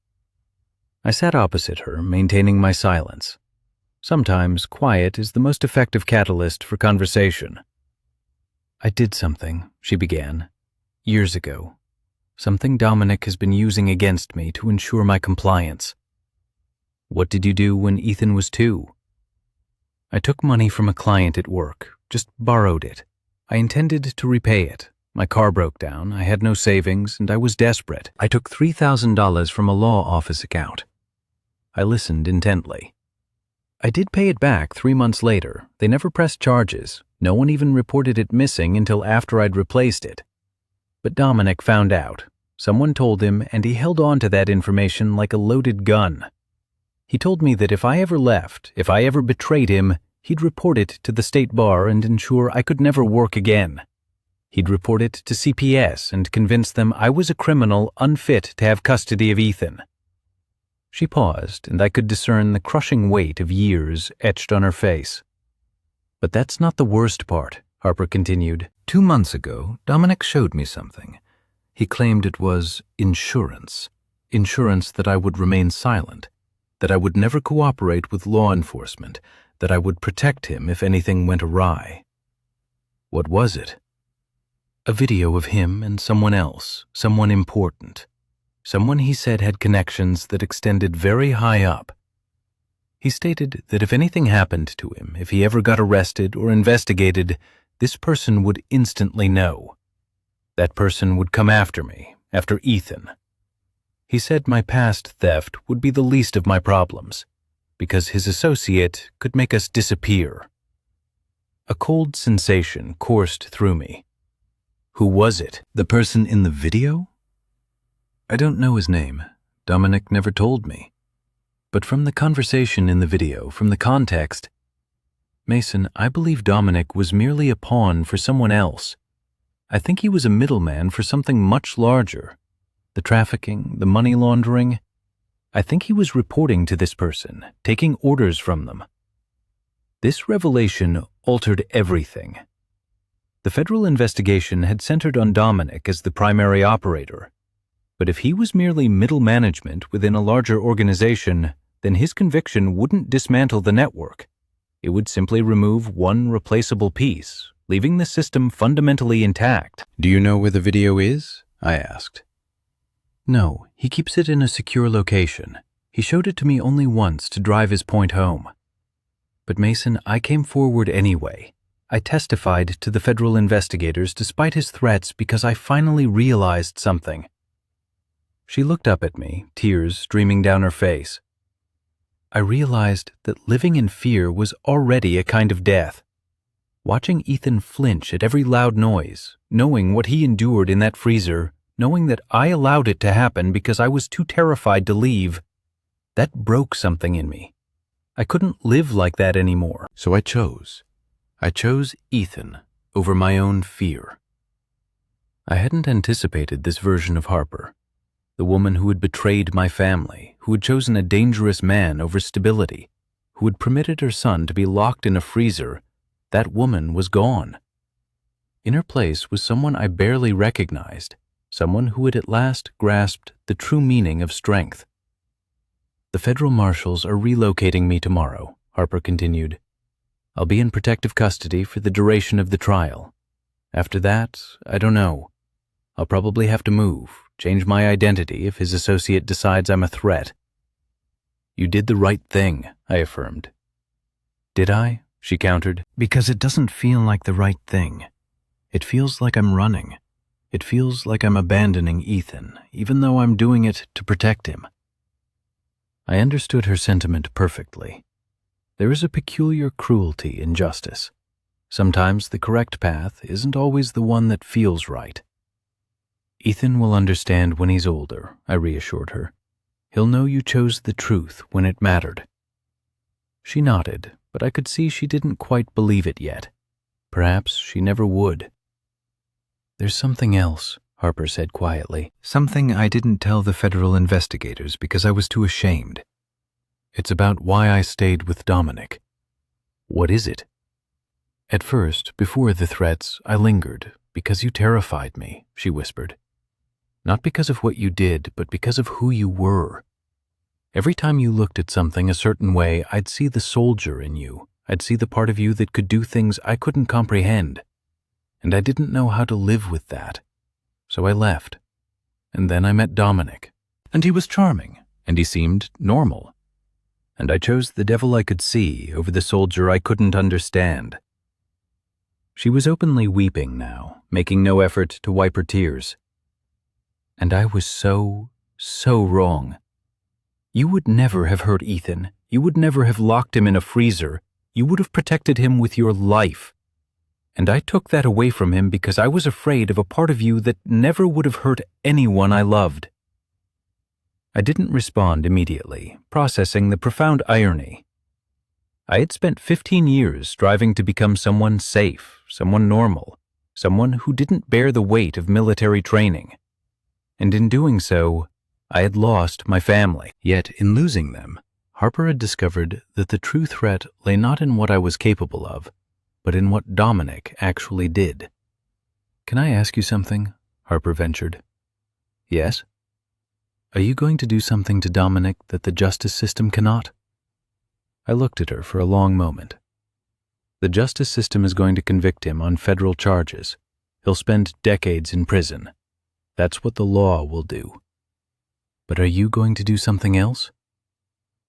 I sat opposite her, maintaining my silence. Sometimes quiet is the most effective catalyst for conversation. "I did something," she began, "years ago. Something Dominic has been using against me to ensure my compliance." "What did you do when Ethan was 2? "I took money from a client at work, just borrowed it. I intended to repay it. My car broke down, I had no savings, and I was desperate. I took $3,000 from a law office account." I listened intently. "I did pay it back 3 months later. They never pressed charges. No one even reported it missing until after I'd replaced it. But Dominic found out. Someone told him, and he held on to that information like a loaded gun. He told me that if I ever left, if I ever betrayed him, he'd report it to the state bar and ensure I could never work again. He'd report it to CPS and convince them I was a criminal unfit to have custody of Ethan." She paused, and I could discern the crushing weight of years etched on her face. "But that's not the worst part," Harper continued. 2 months ago, Dominic showed me something. He claimed it was insurance. Insurance that I would remain silent, that I would never cooperate with law enforcement, that I would protect him if anything went awry. What was it? A video of him and someone else, someone important. Someone he said had connections that extended very high up. He stated that if anything happened to him, if he ever got arrested or investigated, this person would instantly know. That person would come after me, after Ethan. He said my past theft would be the least of my problems, because his associate could make us disappear. A cold sensation coursed through me. Who was it? The person in the video? I don't know his name. Dominic never told me. But from the conversation in the video, from the context, Mason, I believe Dominic was merely a pawn for someone else. I think he was a middleman for something much larger. The trafficking, the money laundering. I think he was reporting to this person, taking orders from them. This revelation altered everything. The federal investigation had centered on Dominic as the primary operator. But if he was merely middle management within a larger organization, then his conviction wouldn't dismantle the network. It would simply remove one replaceable piece, leaving the system fundamentally intact. "Do you know where the video is?" I asked. "No, he keeps it in a secure location. He showed it to me only once to drive his point home. But Mason, I came forward anyway. I testified to the federal investigators despite his threats because I finally realized something." She looked up at me, tears streaming down her face. I realized that living in fear was already a kind of death. Watching Ethan flinch at every loud noise, knowing what he endured in that freezer, knowing that I allowed it to happen because I was too terrified to leave, that broke something in me. I couldn't live like that anymore. So I chose Ethan over my own fear. I hadn't anticipated this version of Harper, the woman who had betrayed my family, who had chosen a dangerous man over stability, who had permitted her son to be locked in a freezer. That woman was gone. In her place was someone I barely recognized, someone who had at last grasped the true meaning of strength. The federal marshals are relocating me tomorrow, Harper continued. I'll be in protective custody for the duration of the trial. After that, I don't know. I'll probably have to move, change my identity if his associate decides I'm a threat. You did the right thing, I affirmed. Did I? She countered. Because it doesn't feel like the right thing. It feels like I'm running. It feels like I'm abandoning Ethan, even though I'm doing it to protect him. I understood her sentiment perfectly. There is a peculiar cruelty in justice. Sometimes the correct path isn't always the one that feels right. Ethan will understand when he's older, I reassured her. He'll know you chose the truth when it mattered. She nodded, but I could see she didn't quite believe it yet. Perhaps she never would. There's something else, Harper said quietly. Something I didn't tell the federal investigators because I was too ashamed. It's about why I stayed with Dominic. What is it? At first, before the threats, I lingered because you terrified me, she whispered. Not because of what you did, but because of who you were. Every time you looked at something a certain way, I'd see the soldier in you. I'd see the part of you that could do things I couldn't comprehend. And I didn't know how to live with that. So I left. And then I met Dominic. And he was charming. And he seemed normal. And I chose the devil I could see over the soldier I couldn't understand. She was openly weeping now, making no effort to wipe her tears. And I was so wrong. You would never have hurt Ethan. You would never have locked him in a freezer. You would have protected him with your life. And I took that away from him because I was afraid of a part of you that never would have hurt anyone I loved. I didn't respond immediately, processing the profound irony. I had spent 15 years striving to become someone safe, someone normal, someone who didn't bear the weight of military training. And in doing so, I had lost my family. Yet in losing them, Harper had discovered that the true threat lay not in what I was capable of, but in what Dominic actually did. Can I ask you something? Harper ventured. Yes? Are you going to do something to Dominic that the justice system cannot? I looked at her for a long moment. The justice system is going to convict him on federal charges. He'll spend decades in prison. That's what the law will do. But are you going to do something else?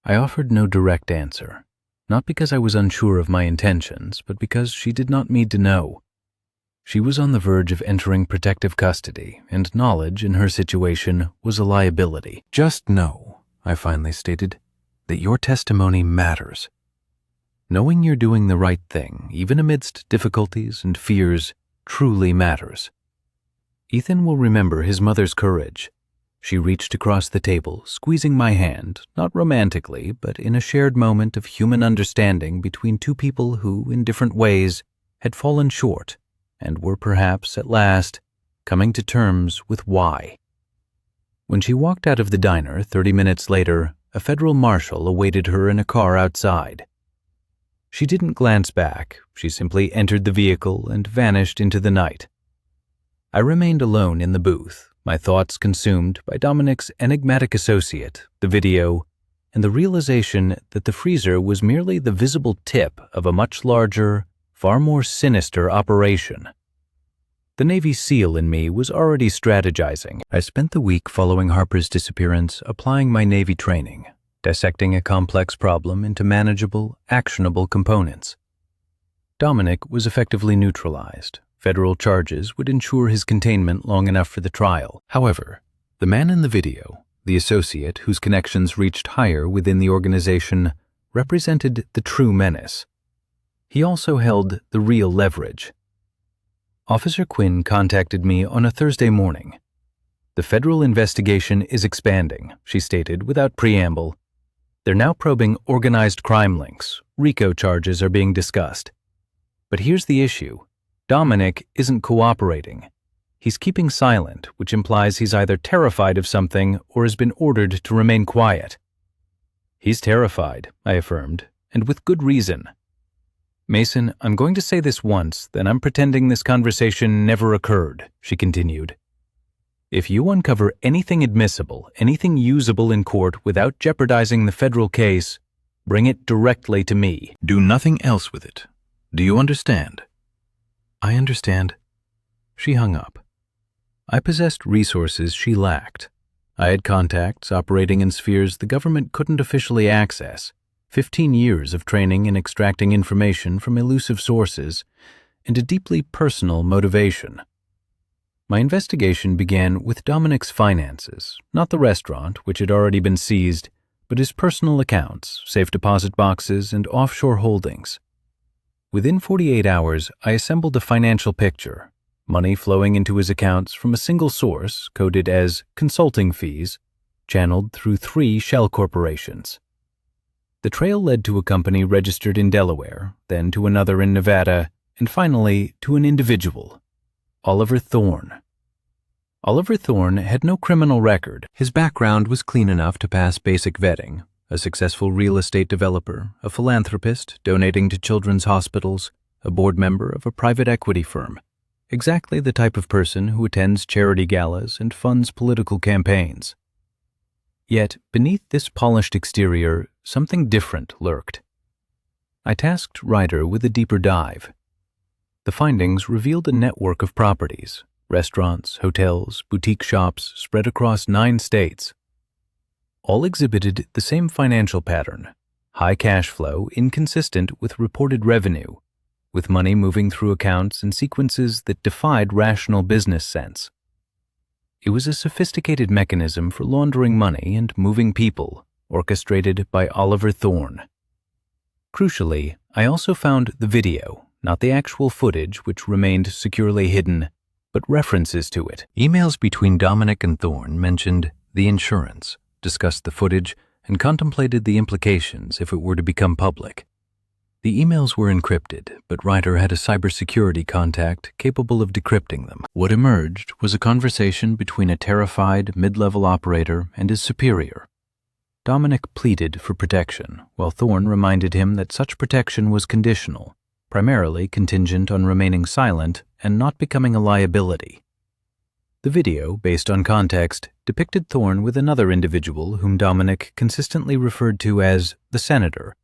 I offered no direct answer, not because I was unsure of my intentions, but because she did not need to know. She was on the verge of entering protective custody, and knowledge in her situation was a liability. Just know, I finally stated, that your testimony matters. Knowing you're doing the right thing, even amidst difficulties and fears, truly matters. Ethan will remember his mother's courage. She reached across the table, squeezing my hand, not romantically, but in a shared moment of human understanding between two people who, in different ways, had fallen short and were perhaps, at last, coming to terms with why. When she walked out of the diner 30 minutes later, a federal marshal awaited her in a car outside. She didn't glance back. She simply entered the vehicle and vanished into the night. I remained alone in the booth, my thoughts consumed by Dominic's enigmatic associate, the video, and the realization that the freezer was merely the visible tip of a much larger, far more sinister operation. The Navy SEAL in me was already strategizing. I spent the week following Harper's disappearance applying my Navy training, dissecting a complex problem into manageable, actionable components. Dominic was effectively neutralized. Federal charges would ensure his containment long enough for the trial. However, the man in the video, the associate whose connections reached higher within the organization, represented the true menace. He also held the real leverage. Officer Quinn contacted me on a Thursday morning. "The federal investigation is expanding," she stated without preamble. "They're now probing organized crime links. RICO charges are being discussed. But here's the issue. Dominic isn't cooperating. He's keeping silent, which implies he's either terrified of something or has been ordered to remain quiet." "He's terrified," I affirmed, "and with good reason. Mason, I'm going to say this once, then I'm pretending this conversation never occurred," she continued. "If you uncover anything admissible, anything usable in court without jeopardizing the federal case, bring it directly to me. Do nothing else with it. Do you understand?" "I understand." She hung up. I possessed resources she lacked. I had contacts operating in spheres the government couldn't officially access, 15 years of training in extracting information from elusive sources, and a deeply personal motivation. My investigation began with Dominic's finances, not the restaurant, which had already been seized, but his personal accounts, safe deposit boxes, and offshore holdings. Within 48 hours, I assembled a financial picture, money flowing into his accounts from a single source coded as consulting fees, channeled through 3 shell corporations. The trail led to a company registered in Delaware, then to another in Nevada, and finally to an individual, Oliver Thorne. Oliver Thorne had no criminal record. His background was clean enough to pass basic vetting: a successful real estate developer, a philanthropist donating to children's hospitals, a board member of a private equity firm. Exactly the type of person who attends charity galas and funds political campaigns. Yet, beneath this polished exterior, something different lurked. I tasked Ryder with a deeper dive. The findings revealed a network of properties, restaurants, hotels, boutique shops spread across 9 states. All exhibited the same financial pattern: high cash flow inconsistent with reported revenue, with money moving through accounts in sequences that defied rational business sense. It was a sophisticated mechanism for laundering money and moving people, orchestrated by Oliver Thorne. Crucially, I also found the video, not the actual footage which remained securely hidden, but references to it. Emails between Dominic and Thorne mentioned the insurance, discussed the footage, and contemplated the implications if it were to become public. The emails were encrypted, but Ryder had a cybersecurity contact capable of decrypting them. What emerged was a conversation between a terrified mid-level operator and his superior. Dominic pleaded for protection, while Thorne reminded him that such protection was conditional, primarily contingent on remaining silent and not becoming a liability. The video, based on context, depicted Thorne with another individual whom Dominic consistently referred to as the Senator,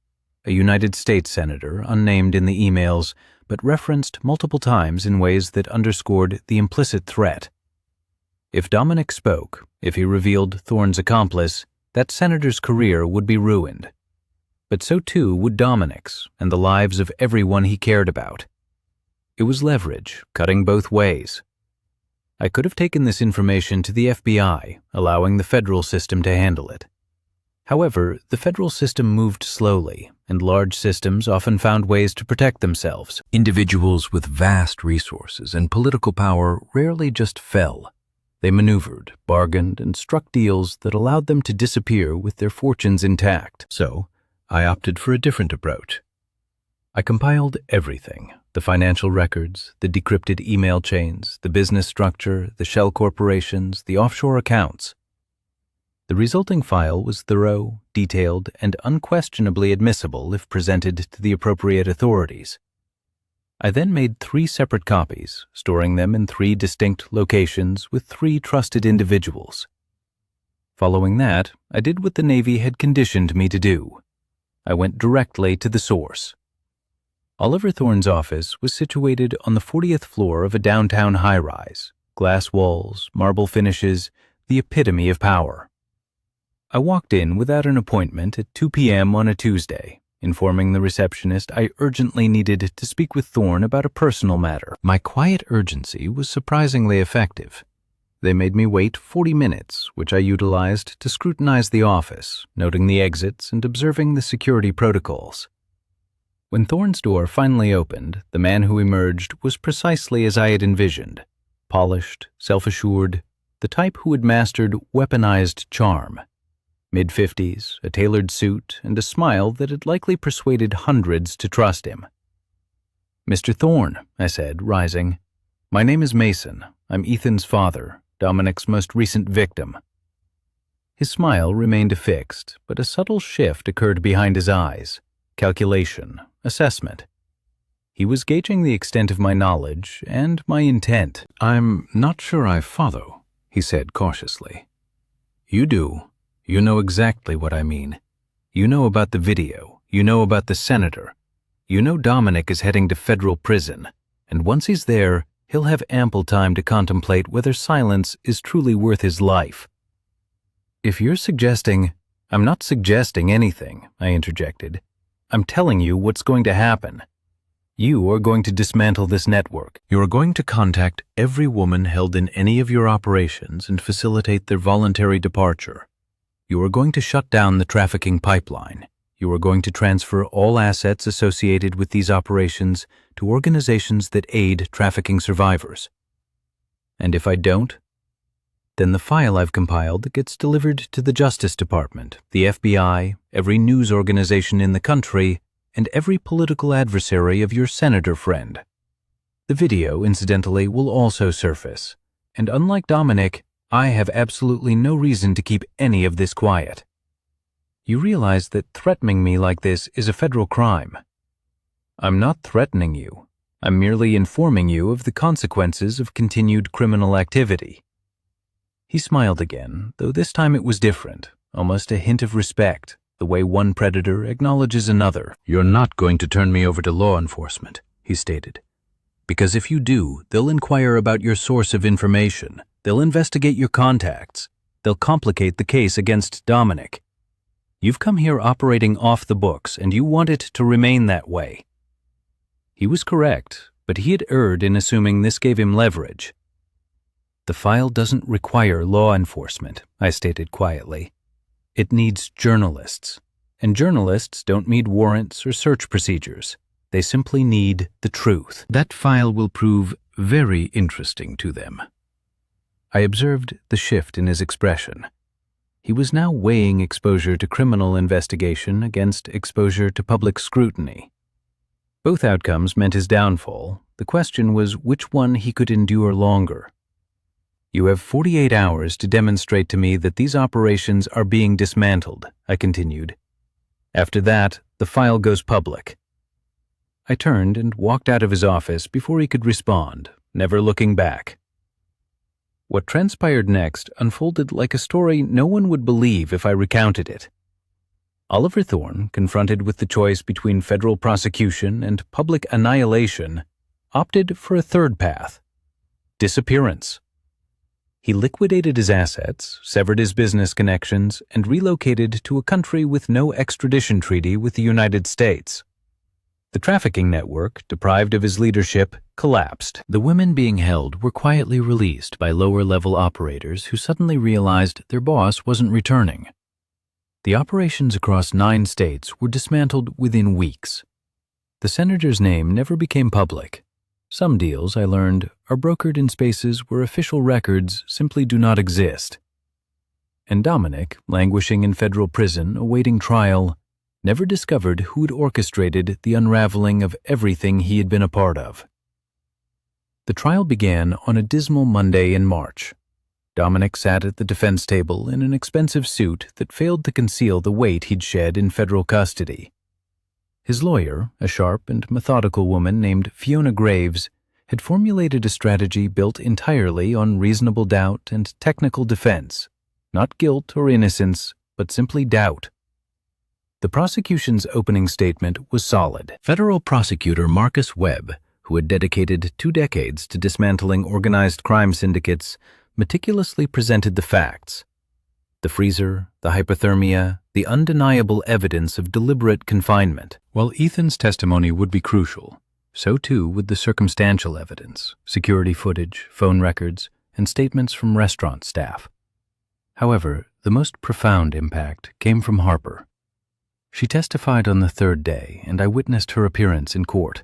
a United States senator unnamed in the emails, but referenced multiple times in ways that underscored the implicit threat. If Dominic spoke, if he revealed Thorne's accomplice, that senator's career would be ruined. But so too would Dominic's and the lives of everyone he cared about. It was leverage, cutting both ways. I could have taken this information to the FBI, allowing the federal system to handle it. However, the federal system moved slowly, and large systems often found ways to protect themselves. Individuals with vast resources and political power rarely just fell. They maneuvered, bargained, and struck deals that allowed them to disappear with their fortunes intact. So, I opted for a different approach. I compiled everything: the financial records, the decrypted email chains, the business structure, the shell corporations, the offshore accounts. The resulting file was thorough, detailed, and unquestionably admissible if presented to the appropriate authorities. I then made 3 separate copies, storing them in 3 distinct locations with 3 trusted individuals. Following that, I did what the Navy had conditioned me to do. I went directly to the source. Oliver Thorne's office was situated on the 40th floor of a downtown high-rise, glass walls, marble finishes, the epitome of power. I walked in without an appointment at 2 p.m. on a Tuesday, informing the receptionist I urgently needed to speak with Thorne about a personal matter. My quiet urgency was surprisingly effective. They made me wait 40 minutes, which I utilized to scrutinize the office, noting the exits and observing the security protocols. When Thorne's door finally opened, the man who emerged was precisely as I had envisioned. Polished, self-assured, the type who had mastered weaponized charm. Mid-50s, a tailored suit, and a smile that had likely persuaded hundreds to trust him. "Mr. Thorne," I said, rising. "My name is Mason. I'm Ethan's father, Dominic's most recent victim." His smile remained fixed, but a subtle shift occurred behind his eyes. Calculation, assessment. He was gauging the extent of my knowledge and my intent. "I'm not sure I follow," he said cautiously. "You do. You know exactly what I mean. You know about the video. You know about the senator. You know Dominic is heading to federal prison, and once he's there, he'll have ample time to contemplate whether silence is truly worth his life." "If you're suggesting—" "I'm not suggesting anything," I interjected. "I'm telling you what's going to happen. You are going to dismantle this network. You are going to contact every woman held in any of your operations and facilitate their voluntary departure. You are going to shut down the trafficking pipeline. You are going to transfer all assets associated with these operations to organizations that aid trafficking survivors. And if I don't, then the file I've compiled gets delivered to the Justice Department, the FBI, every news organization in the country, and every political adversary of your senator friend. The video, incidentally, will also surface, and unlike Dominic, I have absolutely no reason to keep any of this quiet. You realize that threatening me like this is a federal crime. I'm not threatening you. I'm merely informing you of the consequences of continued criminal activity." He smiled again, though this time it was different, almost a hint of respect, the way one predator acknowledges another. "You're not going to turn me over to law enforcement," he stated. "Because if you do, they'll inquire about your source of information. They'll investigate your contacts. They'll complicate the case against Dominic. You've come here operating off the books, and you want it to remain that way." He was correct, but he had erred in assuming this gave him leverage. "The file doesn't require law enforcement," I stated quietly. "It needs journalists, and journalists don't need warrants or search procedures. They simply need the truth. That file will prove very interesting to them." I observed the shift in his expression. He was now weighing exposure to criminal investigation against exposure to public scrutiny. Both outcomes meant his downfall. The question was which one he could endure longer. "You have 48 hours to demonstrate to me that these operations are being dismantled," I continued. "After that, the file goes public." I turned and walked out of his office before he could respond, never looking back. What transpired next unfolded like a story no one would believe if I recounted it. Oliver Thorne, confronted with the choice between federal prosecution and public annihilation, opted for a third path: disappearance. He liquidated his assets, severed his business connections, and relocated to a country with no extradition treaty with the United States. The trafficking network, deprived of his leadership, collapsed. The women being held were quietly released by lower-level operators who suddenly realized their boss wasn't returning. The operations across 9 states were dismantled within weeks. The senator's name never became public. Some deals, I learned, are brokered in spaces where official records simply do not exist. And Dominic, languishing in federal prison awaiting trial, never discovered who had orchestrated the unraveling of everything he had been a part of. The trial began on a dismal Monday in March. Dominic sat at the defense table in an expensive suit that failed to conceal the weight he'd shed in federal custody. His lawyer, a sharp and methodical woman named Fiona Graves, had formulated a strategy built entirely on reasonable doubt and technical defense, not guilt or innocence, but simply doubt. The prosecution's opening statement was solid. Federal prosecutor Marcus Webb, who had dedicated 2 decades to dismantling organized crime syndicates, meticulously presented the facts. The freezer, the hypothermia, the undeniable evidence of deliberate confinement. While Ethan's testimony would be crucial, so too would the circumstantial evidence, security footage, phone records, and statements from restaurant staff. However, the most profound impact came from Harper. She testified on the third day, and I witnessed her appearance in court.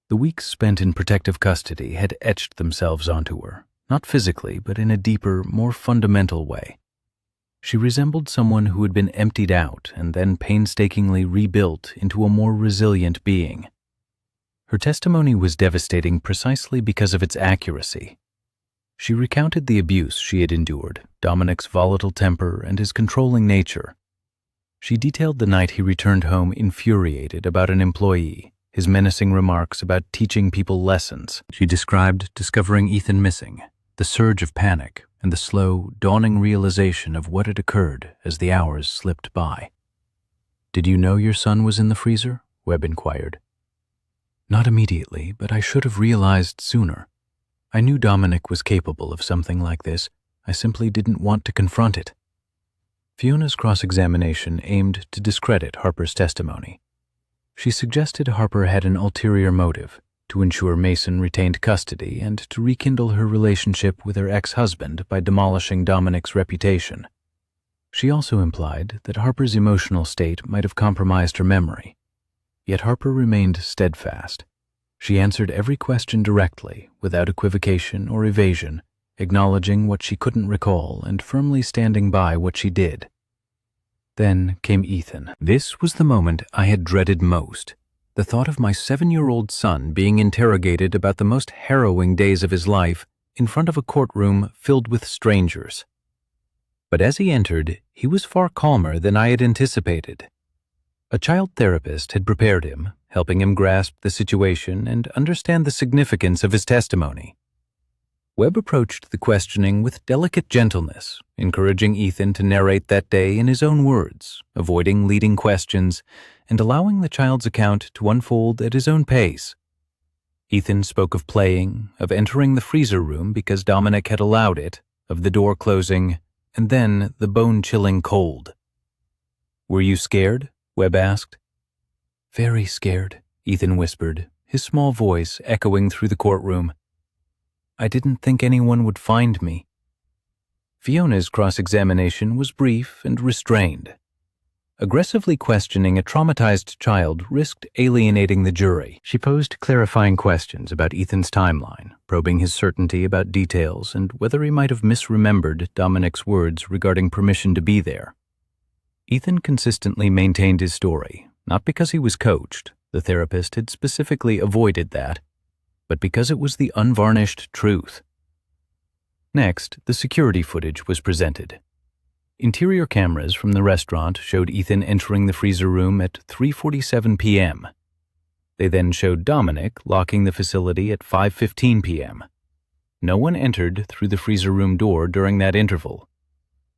The weeks spent in protective custody had etched themselves onto her, not physically, but in a deeper, more fundamental way. She resembled someone who had been emptied out and then painstakingly rebuilt into a more resilient being. Her testimony was devastating precisely because of its accuracy. She recounted the abuse she had endured, Dominic's volatile temper, and his controlling nature. She detailed the night he returned home infuriated about an employee, his menacing remarks about teaching people lessons. She described discovering Ethan missing, the surge of panic, and the slow, dawning realization of what had occurred as the hours slipped by. "Did you know your son was in the freezer?" Webb inquired. "Not immediately, but I should have realized sooner. I knew Dominic was capable of something like this. I simply didn't want to confront it." Fiona's cross-examination aimed to discredit Harper's testimony. She suggested Harper had an ulterior motive, to ensure Mason retained custody and to rekindle her relationship with her ex-husband by demolishing Dominic's reputation. She also implied that Harper's emotional state might have compromised her memory. Yet Harper remained steadfast. She answered every question directly, without equivocation or evasion, acknowledging what she couldn't recall and firmly standing by what she did. Then came Ethan. This was the moment I had dreaded most. The thought of my 7-year-old son being interrogated about the most harrowing days of his life in front of a courtroom filled with strangers. But as he entered, he was far calmer than I had anticipated. A child therapist had prepared him, helping him grasp the situation and understand the significance of his testimony. Webb approached the questioning with delicate gentleness, encouraging Ethan to narrate that day in his own words, avoiding leading questions, and allowing the child's account to unfold at his own pace. Ethan spoke of playing, of entering the freezer room because Dominic had allowed it, of the door closing, and then the bone-chilling cold. "Were you scared?" Webb asked. "Very scared," Ethan whispered, his small voice echoing through the courtroom. "I didn't think anyone would find me." Fiona's cross-examination was brief and restrained. Aggressively questioning a traumatized child risked alienating the jury. She posed clarifying questions about Ethan's timeline, probing his certainty about details and whether he might have misremembered Dominic's words regarding permission to be there. Ethan consistently maintained his story, not because he was coached, the therapist had specifically avoided that, but because it was the unvarnished truth. Next, the security footage was presented. Interior cameras from the restaurant showed Ethan entering the freezer room at 3:47 p.m. They then showed Dominic locking the facility at 5:15 p.m. No one entered through the freezer room door during that interval.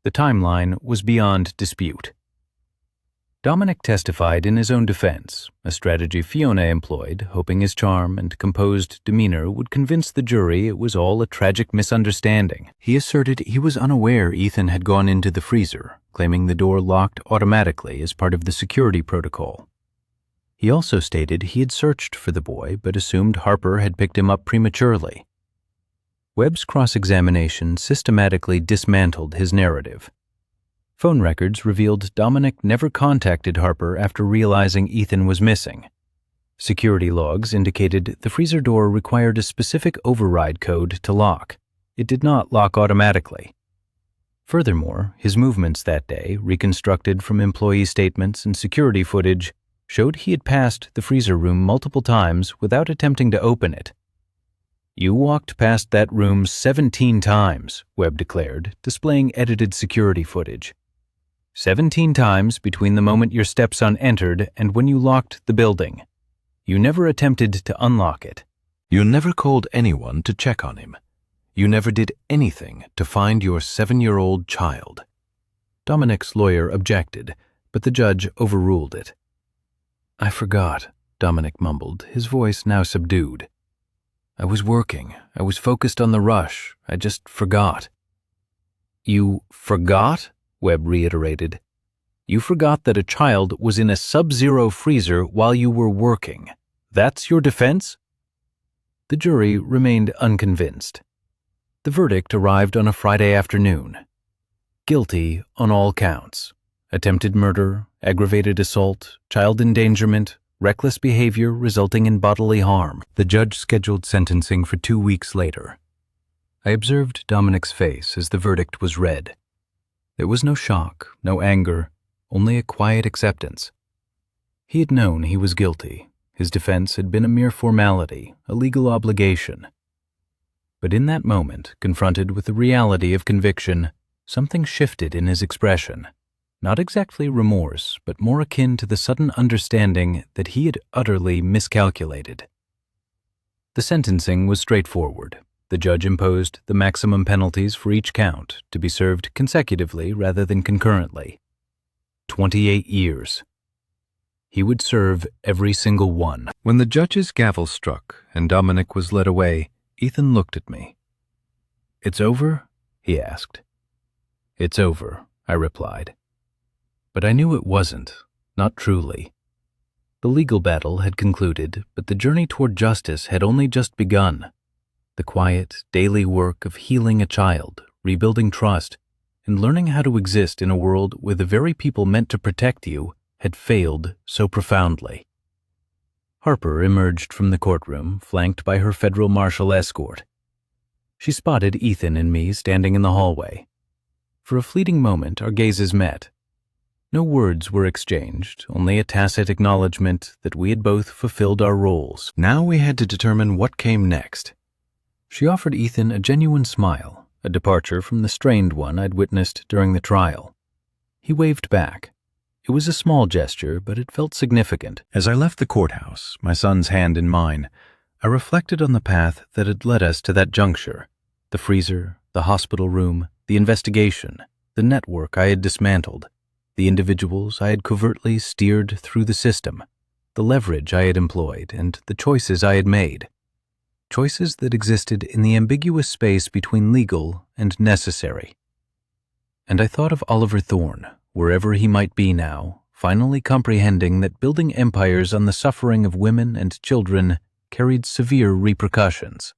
The timeline was beyond dispute. Dominic testified in his own defense, a strategy Fiona employed, hoping his charm and composed demeanor would convince the jury it was all a tragic misunderstanding. He asserted he was unaware Ethan had gone into the freezer, claiming the door locked automatically as part of the security protocol. He also stated he had searched for the boy but assumed Harper had picked him up prematurely. Webb's cross-examination systematically dismantled his narrative. Phone records revealed Dominic never contacted Harper after realizing Ethan was missing. Security logs indicated the freezer door required a specific override code to lock. It did not lock automatically. Furthermore, his movements that day, reconstructed from employee statements and security footage, showed he had passed the freezer room multiple times without attempting to open it. "You walked past that room 17 times, Webb declared, displaying edited security footage. 17 times between the moment your stepson entered and when you locked the building. You never attempted to unlock it. You never called anyone to check on him. You never did anything to find your 7-year-old child." Dominic's lawyer objected, but the judge overruled it. "I forgot," Dominic mumbled, his voice now subdued. "I was working. I was focused on the rush. I just forgot." "You forgot?" Webb reiterated. "You forgot that a child was in a sub-zero freezer while you were working. That's your defense?" The jury remained unconvinced. The verdict arrived on a Friday afternoon. Guilty on all counts. attempted murder, aggravated assault, child endangerment, reckless behavior resulting in bodily harm. The judge scheduled sentencing for 2 weeks later. I observed Dominic's face as the verdict was read. There was no shock, no anger, only a quiet acceptance. He had known he was guilty. His defense had been a mere formality, a legal obligation. But in that moment, confronted with the reality of conviction, something shifted in his expression. Not exactly remorse, but more akin to the sudden understanding that he had utterly miscalculated. The sentencing was straightforward. The judge imposed the maximum penalties for each count to be served consecutively rather than concurrently. 28 years. He would serve every single one. When the judge's gavel struck and Dominic was led away, Ethan looked at me. "It's over?" he asked. "It's over," I replied. But I knew it wasn't, not truly. The legal battle had concluded, but the journey toward justice had only just begun. The quiet, daily work of healing a child, rebuilding trust, and learning how to exist in a world where the very people meant to protect you had failed so profoundly. Harper emerged from the courtroom, flanked by her federal marshal escort. She spotted Ethan and me standing in the hallway. For a fleeting moment, our gazes met. No words were exchanged, only a tacit acknowledgement that we had both fulfilled our roles. Now we had to determine what came next. She offered Ethan a genuine smile, a departure from the strained one I'd witnessed during the trial. He waved back. It was a small gesture, but it felt significant. As I left the courthouse, my son's hand in mine, I reflected on the path that had led us to that juncture. The freezer, the hospital room, the investigation, the network I had dismantled, the individuals I had covertly steered through the system, the leverage I had employed, and the choices I had made. Choices that existed in the ambiguous space between legal and necessary. And I thought of Oliver Thorne, wherever he might be now, finally comprehending that building empires on the suffering of women and children carried severe repercussions.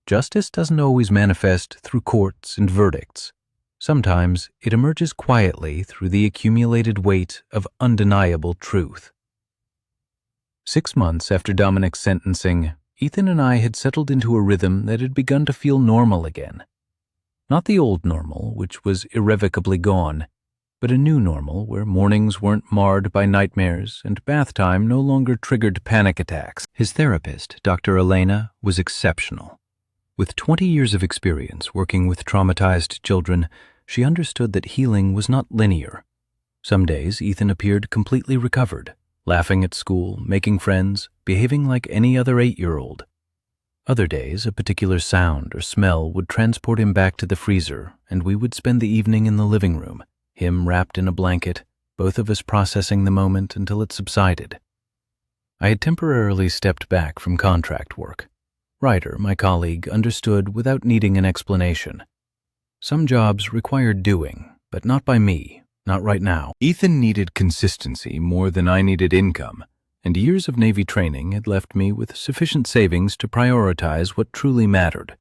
Justice doesn't always manifest through courts and verdicts. Sometimes it emerges quietly through the accumulated weight of undeniable truth. 6 months after Dominic's sentencing, Ethan and I had settled into a rhythm that had begun to feel normal again. Not the old normal, which was irrevocably gone, but a new normal where mornings weren't marred by nightmares and bath time no longer triggered panic attacks. His therapist, Dr. Elena, was exceptional. With 20 years of experience working with traumatized children, she understood that healing was not linear. Some days, Ethan appeared completely recovered, laughing at school, making friends, behaving like any other 8-year-old. Other days, a particular sound or smell would transport him back to the freezer, and we would spend the evening in the living room, him wrapped in a blanket, both of us processing the moment until it subsided. I had temporarily stepped back from contract work. Ryder, my colleague, understood without needing an explanation. Some jobs required doing, but not by me, not right now. Ethan needed consistency more than I needed income, and years of Navy training had left me with sufficient savings to prioritize what truly mattered.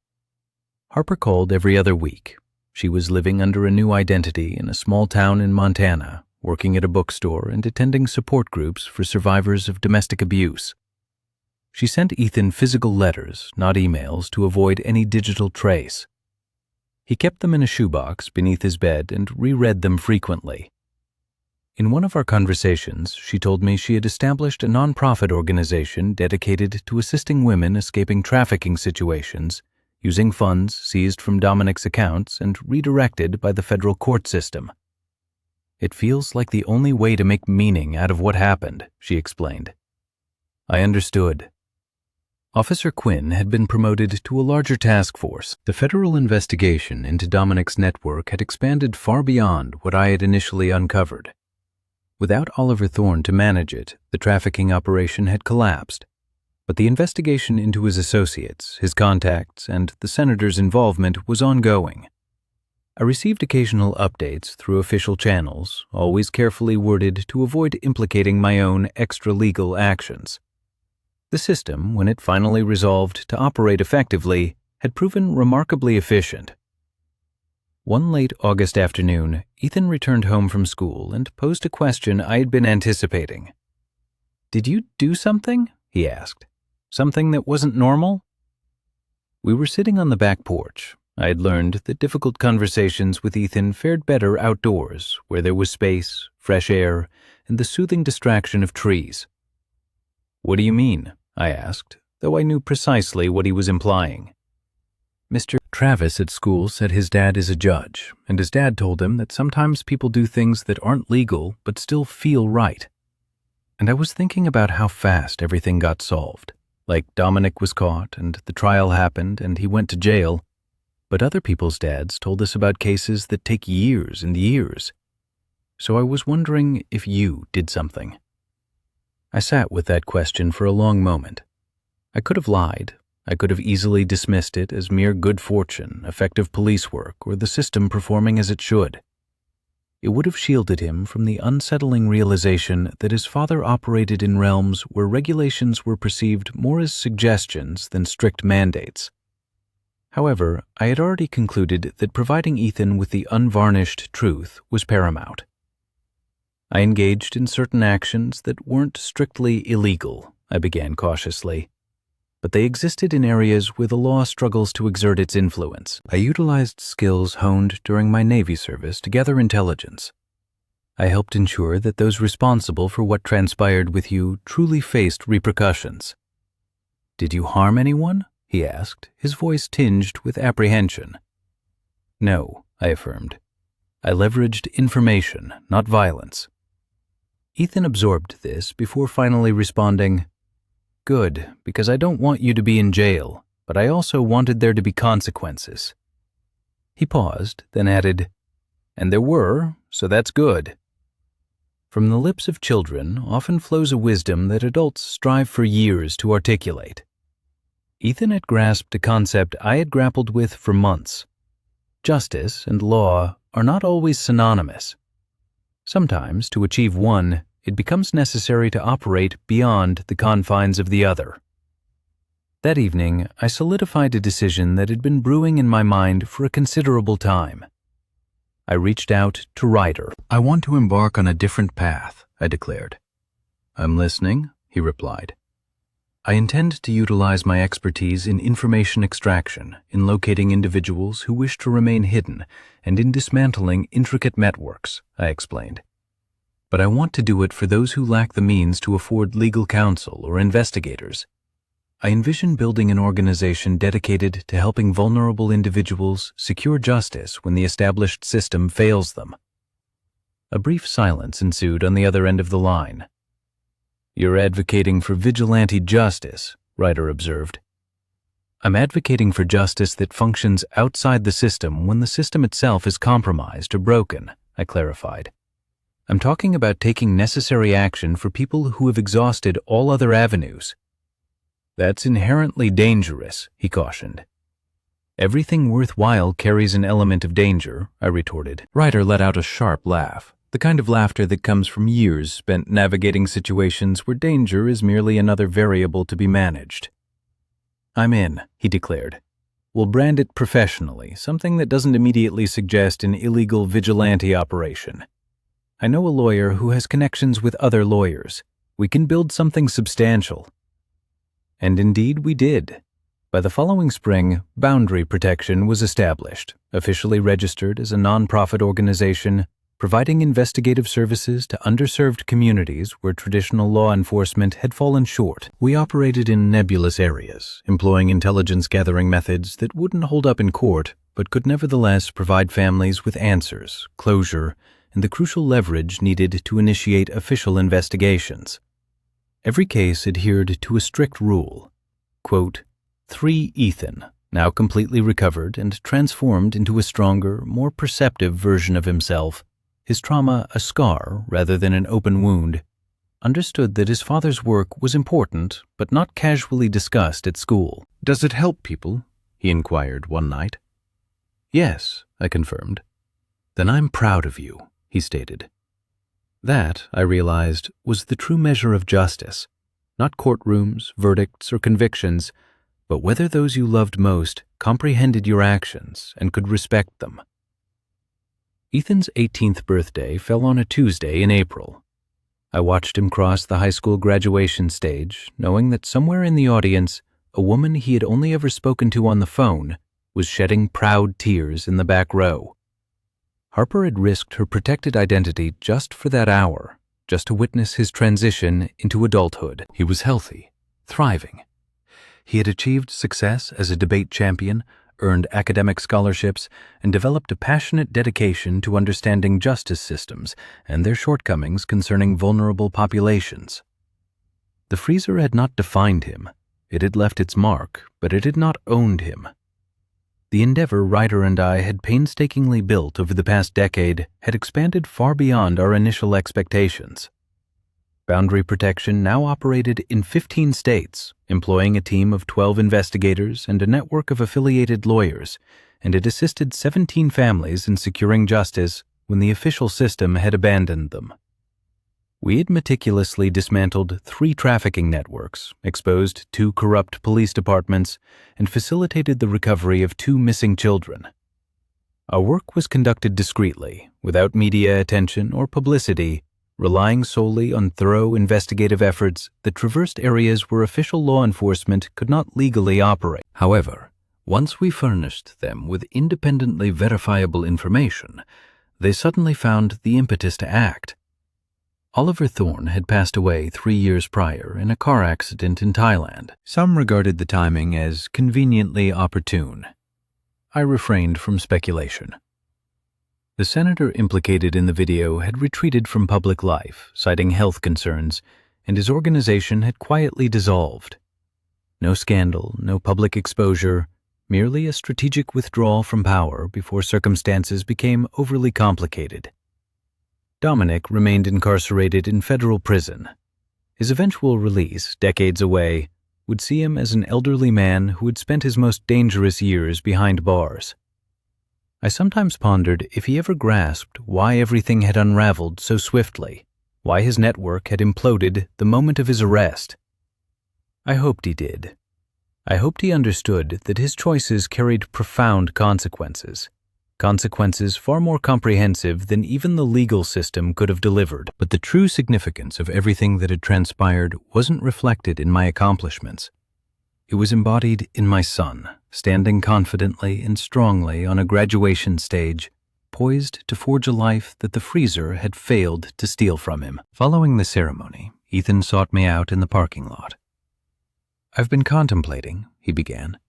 Harper called every other week. She was living under a new identity in a small town in Montana, working at a bookstore and attending support groups for survivors of domestic abuse. She sent Ethan physical letters, not emails, to avoid any digital trace. He kept them in a shoebox beneath his bed and reread them frequently. In one of our conversations, she told me she had established a nonprofit organization dedicated to assisting women escaping trafficking situations, using funds seized from Dominic's accounts and redirected by the federal court system. "It feels like the only way to make meaning out of what happened," she explained. I understood. Officer Quinn had been promoted to a larger task force. The federal investigation into Dominic's network had expanded far beyond what I had initially uncovered. Without Oliver Thorne to manage it, the trafficking operation had collapsed. But the investigation into his associates, his contacts, and the senator's involvement was ongoing. I received occasional updates through official channels, always carefully worded to avoid implicating my own extra-legal actions. The system, when it finally resolved to operate effectively, had proven remarkably efficient. One late August afternoon, Ethan returned home from school and posed a question I had been anticipating. "Did you do something?" he asked. "Something that wasn't normal?" We were sitting on the back porch. I had learned that difficult conversations with Ethan fared better outdoors, where there was space, fresh air, and the soothing distraction of trees. "What do you mean?" I asked, though I knew precisely what he was implying. Mr. Travis at school said his dad is a judge, and his dad told him that sometimes people do things that aren't legal but still feel right. And I was thinking about how fast everything got solved. Like Dominic was caught, and the trial happened, and he went to jail. But other people's dads told us about cases that take years and years. So I was wondering if you did something. I sat with that question for a long moment. I could have lied. I could have easily dismissed it as mere good fortune, effective police work, or the system performing as it should. It would have shielded him from the unsettling realization that his father operated in realms where regulations were perceived more as suggestions than strict mandates. However, I had already concluded that providing Ethan with the unvarnished truth was paramount. I engaged in certain actions that weren't strictly illegal, I began cautiously, but they existed in areas where the law struggles to exert its influence. I utilized skills honed during my Navy service to gather intelligence. I helped ensure that those responsible for what transpired with you truly faced repercussions. "Did you harm anyone?" he asked, his voice tinged with apprehension. "No," I affirmed. "I leveraged information, not violence." Ethan absorbed this before finally responding, "Good, because I don't want you to be in jail, but I also wanted there to be consequences." He paused, then added, "And there were, so that's good." From the lips of children often flows a wisdom that adults strive for years to articulate. Ethan had grasped a concept I had grappled with for months. Justice and law are not always synonymous. Sometimes, to achieve one, it becomes necessary to operate beyond the confines of the other. That evening, I solidified a decision that had been brewing in my mind for a considerable time. I reached out to Ryder. "I want to embark on a different path," I declared. "I'm listening," he replied. "I intend to utilize my expertise in information extraction, in locating individuals who wish to remain hidden, and in dismantling intricate networks," I explained. "But I want to do it for those who lack the means to afford legal counsel or investigators. I envision building an organization dedicated to helping vulnerable individuals secure justice when the established system fails them." A brief silence ensued on the other end of the line. "You're advocating for vigilante justice," Ryder observed. "I'm advocating for justice that functions outside the system when the system itself is compromised or broken," I clarified. "I'm talking about taking necessary action for people who have exhausted all other avenues." "That's inherently dangerous," he cautioned. "Everything worthwhile carries an element of danger," I retorted. Ryder let out a sharp laugh, the kind of laughter that comes from years spent navigating situations where danger is merely another variable to be managed. "I'm in," he declared. "We'll brand it professionally, something that doesn't immediately suggest an illegal vigilante operation. I know a lawyer who has connections with other lawyers. We can build something substantial." And indeed we did. By the following spring, Boundary Protection was established, officially registered as a nonprofit organization, providing investigative services to underserved communities where traditional law enforcement had fallen short. We operated in nebulous areas, employing intelligence-gathering methods that wouldn't hold up in court, but could nevertheless provide families with answers, closure, and the crucial leverage needed to initiate official investigations. Every case adhered to a strict rule. Quote, "3 Ethan, now completely recovered and transformed into a stronger, more perceptive version of himself, his trauma a scar rather than an open wound, understood that his father's work was important but not casually discussed at school." "Does it help people?" he inquired one night. "Yes," I confirmed. "Then I'm proud of you," he stated. That, I realized, was the true measure of justice, not courtrooms, verdicts, or convictions, but whether those you loved most comprehended your actions and could respect them. Ethan's 18th birthday fell on a Tuesday in April. I watched him cross the high school graduation stage, knowing that somewhere in the audience, a woman he had only ever spoken to on the phone was shedding proud tears in the back row. Harper had risked her protected identity just for that hour, just to witness his transition into adulthood. He was healthy, thriving. He had achieved success as a debate champion, earned academic scholarships, and developed a passionate dedication to understanding justice systems and their shortcomings concerning vulnerable populations. The freezer had not defined him. It had left its mark, but it had not owned him. The endeavor Ryder and I had painstakingly built over the past decade had expanded far beyond our initial expectations. Boundary Protection now operated in 15 states, employing a team of 12 investigators and a network of affiliated lawyers, and it assisted 17 families in securing justice when the official system had abandoned them. We had meticulously dismantled 3 trafficking networks, exposed 2 corrupt police departments, and facilitated the recovery of 2 missing children. Our work was conducted discreetly, without media attention or publicity, relying solely on thorough investigative efforts that traversed areas where official law enforcement could not legally operate. However, once we furnished them with independently verifiable information, they suddenly found the impetus to act. Oliver Thorne had passed away 3 years prior in a car accident in Thailand. Some regarded the timing as conveniently opportune. I refrained from speculation. The senator implicated in the video had retreated from public life, citing health concerns, and his organization had quietly dissolved. No scandal, no public exposure, merely a strategic withdrawal from power before circumstances became overly complicated. Dominic remained incarcerated in federal prison. His eventual release, decades away, would see him as an elderly man who had spent his most dangerous years behind bars. I sometimes pondered if he ever grasped why everything had unraveled so swiftly, why his network had imploded the moment of his arrest. I hoped he did. I hoped he understood that his choices carried profound consequences, consequences far more comprehensive than even the legal system could have delivered. But the true significance of everything that had transpired wasn't reflected in my accomplishments. It was embodied in my son, standing confidently and strongly on a graduation stage, poised to forge a life that the freezer had failed to steal from him. Following the ceremony, Ethan sought me out in the parking lot. "I've been contemplating," he began,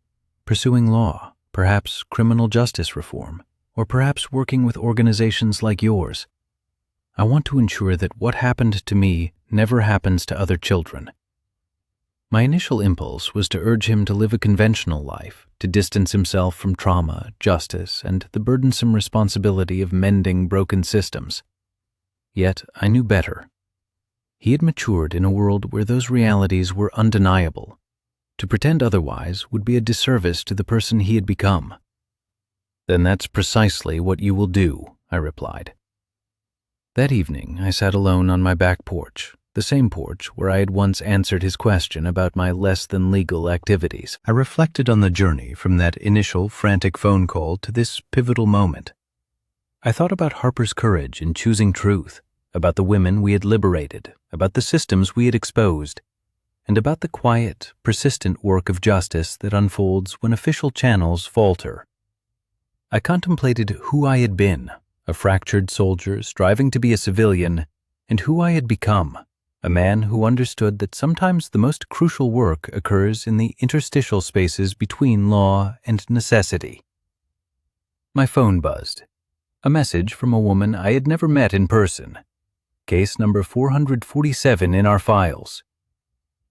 "pursuing law, perhaps criminal justice reform, or perhaps working with organizations like yours. I want to ensure that what happened to me never happens to other children." My initial impulse was to urge him to live a conventional life, to distance himself from trauma, justice, and the burdensome responsibility of mending broken systems. Yet I knew better. He had matured in a world where those realities were undeniable. To pretend otherwise would be a disservice to the person he had become. "Then that's precisely what you will do," I replied. That evening, I sat alone on my back porch, the same porch where I had once answered his question about my less-than-legal activities. I reflected on the journey from that initial frantic phone call to this pivotal moment. I thought about Harper's courage in choosing truth, about the women we had liberated, about the systems we had exposed, and about the quiet, persistent work of justice that unfolds when official channels falter. I contemplated who I had been, a fractured soldier striving to be a civilian, and who I had become, a man who understood that sometimes the most crucial work occurs in the interstitial spaces between law and necessity. My phone buzzed. A message from a woman I had never met in person. Case number 447 in our files.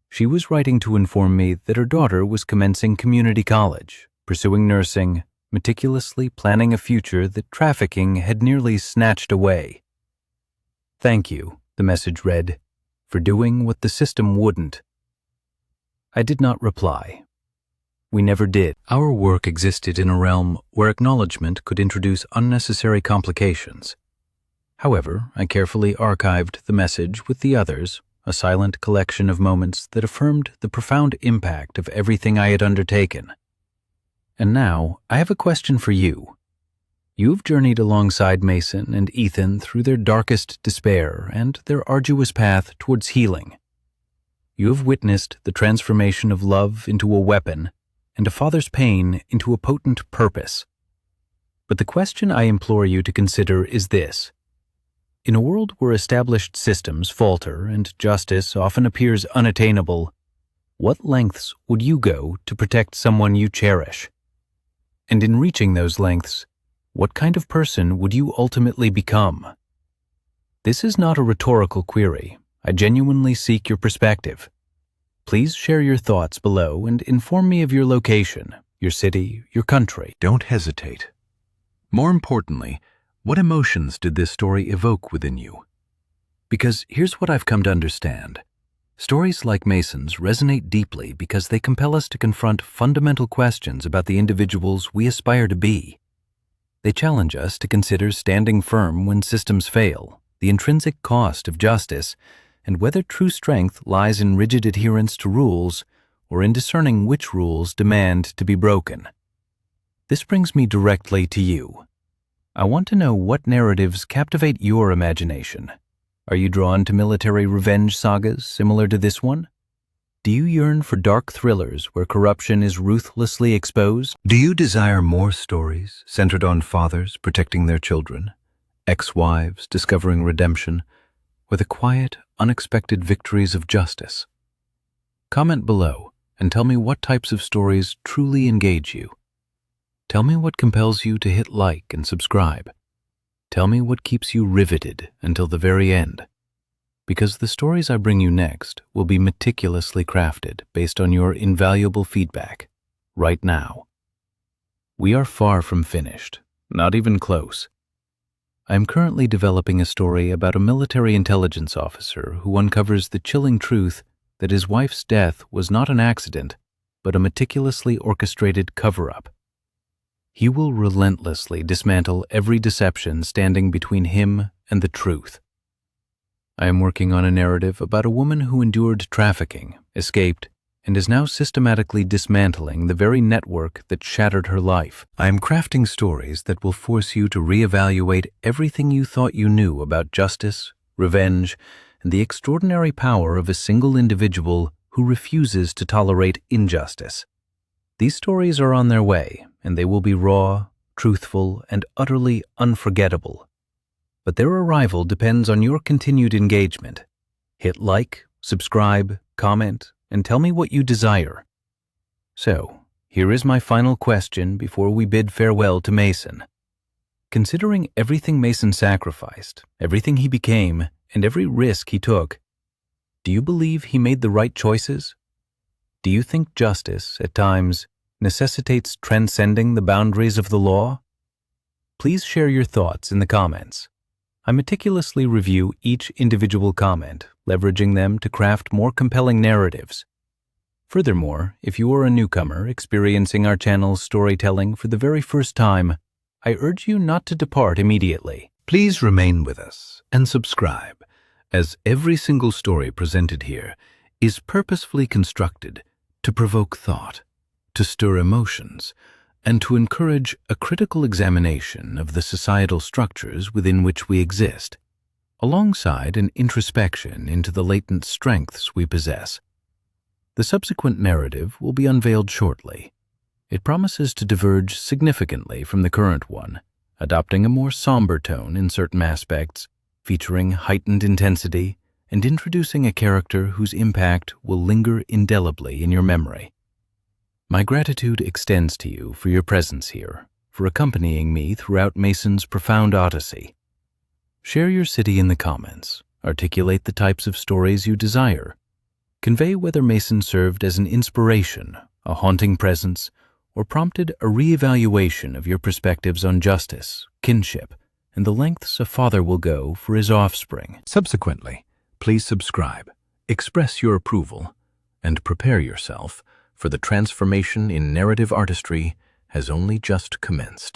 She was writing to inform me that her daughter was commencing community college, pursuing nursing, meticulously planning a future that trafficking had nearly snatched away. "Thank you," the message read, "for doing what the system wouldn't." I did not reply. We never did. Our work existed in a realm where acknowledgement could introduce unnecessary complications. However, I carefully archived the message with the others, a silent collection of moments that affirmed the profound impact of everything I had undertaken. And now, I have a question for you. You've journeyed alongside Mason and Ethan through their darkest despair and their arduous path towards healing. You have witnessed the transformation of love into a weapon and a father's pain into a potent purpose. But the question I implore you to consider is this. In a world where established systems falter and justice often appears unattainable, what lengths would you go to protect someone you cherish? And in reaching those lengths, what kind of person would you ultimately become? This is not a rhetorical query. I genuinely seek your perspective. Please share your thoughts below and inform me of your location, your city, your country. Don't hesitate. More importantly, what emotions did this story evoke within you? Because here's what I've come to understand. Stories like Mason's resonate deeply because they compel us to confront fundamental questions about the individuals we aspire to be. They challenge us to consider standing firm when systems fail, the intrinsic cost of justice, and whether true strength lies in rigid adherence to rules or in discerning which rules demand to be broken. This brings me directly to you. I want to know what narratives captivate your imagination. Are you drawn to military revenge sagas similar to this one? Do you yearn for dark thrillers where corruption is ruthlessly exposed? Do you desire more stories centered on fathers protecting their children, ex-wives discovering redemption, or the quiet, unexpected victories of justice? Comment below and tell me what types of stories truly engage you. Tell me what compels you to hit like and subscribe. Tell me what keeps you riveted until the very end. Because the stories I bring you next will be meticulously crafted based on your invaluable feedback, right now. We are far from finished, not even close. I am currently developing a story about a military intelligence officer who uncovers the chilling truth that his wife's death was not an accident, but a meticulously orchestrated cover-up. He will relentlessly dismantle every deception standing between him and the truth. I am working on a narrative about a woman who endured trafficking, escaped, and is now systematically dismantling the very network that shattered her life. I am crafting stories that will force you to reevaluate everything you thought you knew about justice, revenge, and the extraordinary power of a single individual who refuses to tolerate injustice. These stories are on their way, and they will be raw, truthful, and utterly unforgettable. But their arrival depends on your continued engagement. Hit like, subscribe, comment, and tell me what you desire. So, here is my final question before we bid farewell to Mason. Considering everything Mason sacrificed, everything he became, and every risk he took, do you believe he made the right choices? Do you think justice, at times, necessitates transcending the boundaries of the law? Please share your thoughts in the comments. I meticulously review each individual comment, leveraging them to craft more compelling narratives. Furthermore, if you are a newcomer experiencing our channel's storytelling for the very first time, I urge you not to depart immediately. Please remain with us and subscribe, as every single story presented here is purposefully constructed to provoke thought, to stir emotions, and to encourage a critical examination of the societal structures within which we exist, alongside an introspection into the latent strengths we possess. The subsequent narrative will be unveiled shortly. It promises to diverge significantly from the current one, adopting a more somber tone in certain aspects, featuring heightened intensity, and introducing a character whose impact will linger indelibly in your memory. My gratitude extends to you for your presence here, for accompanying me throughout Mason's profound odyssey. Share your city in the comments, articulate the types of stories you desire, convey whether Mason served as an inspiration, a haunting presence, or prompted a reevaluation of your perspectives on justice, kinship, and the lengths a father will go for his offspring. Subsequently, please subscribe, express your approval, and prepare yourself for the transformation in narrative artistry has only just commenced.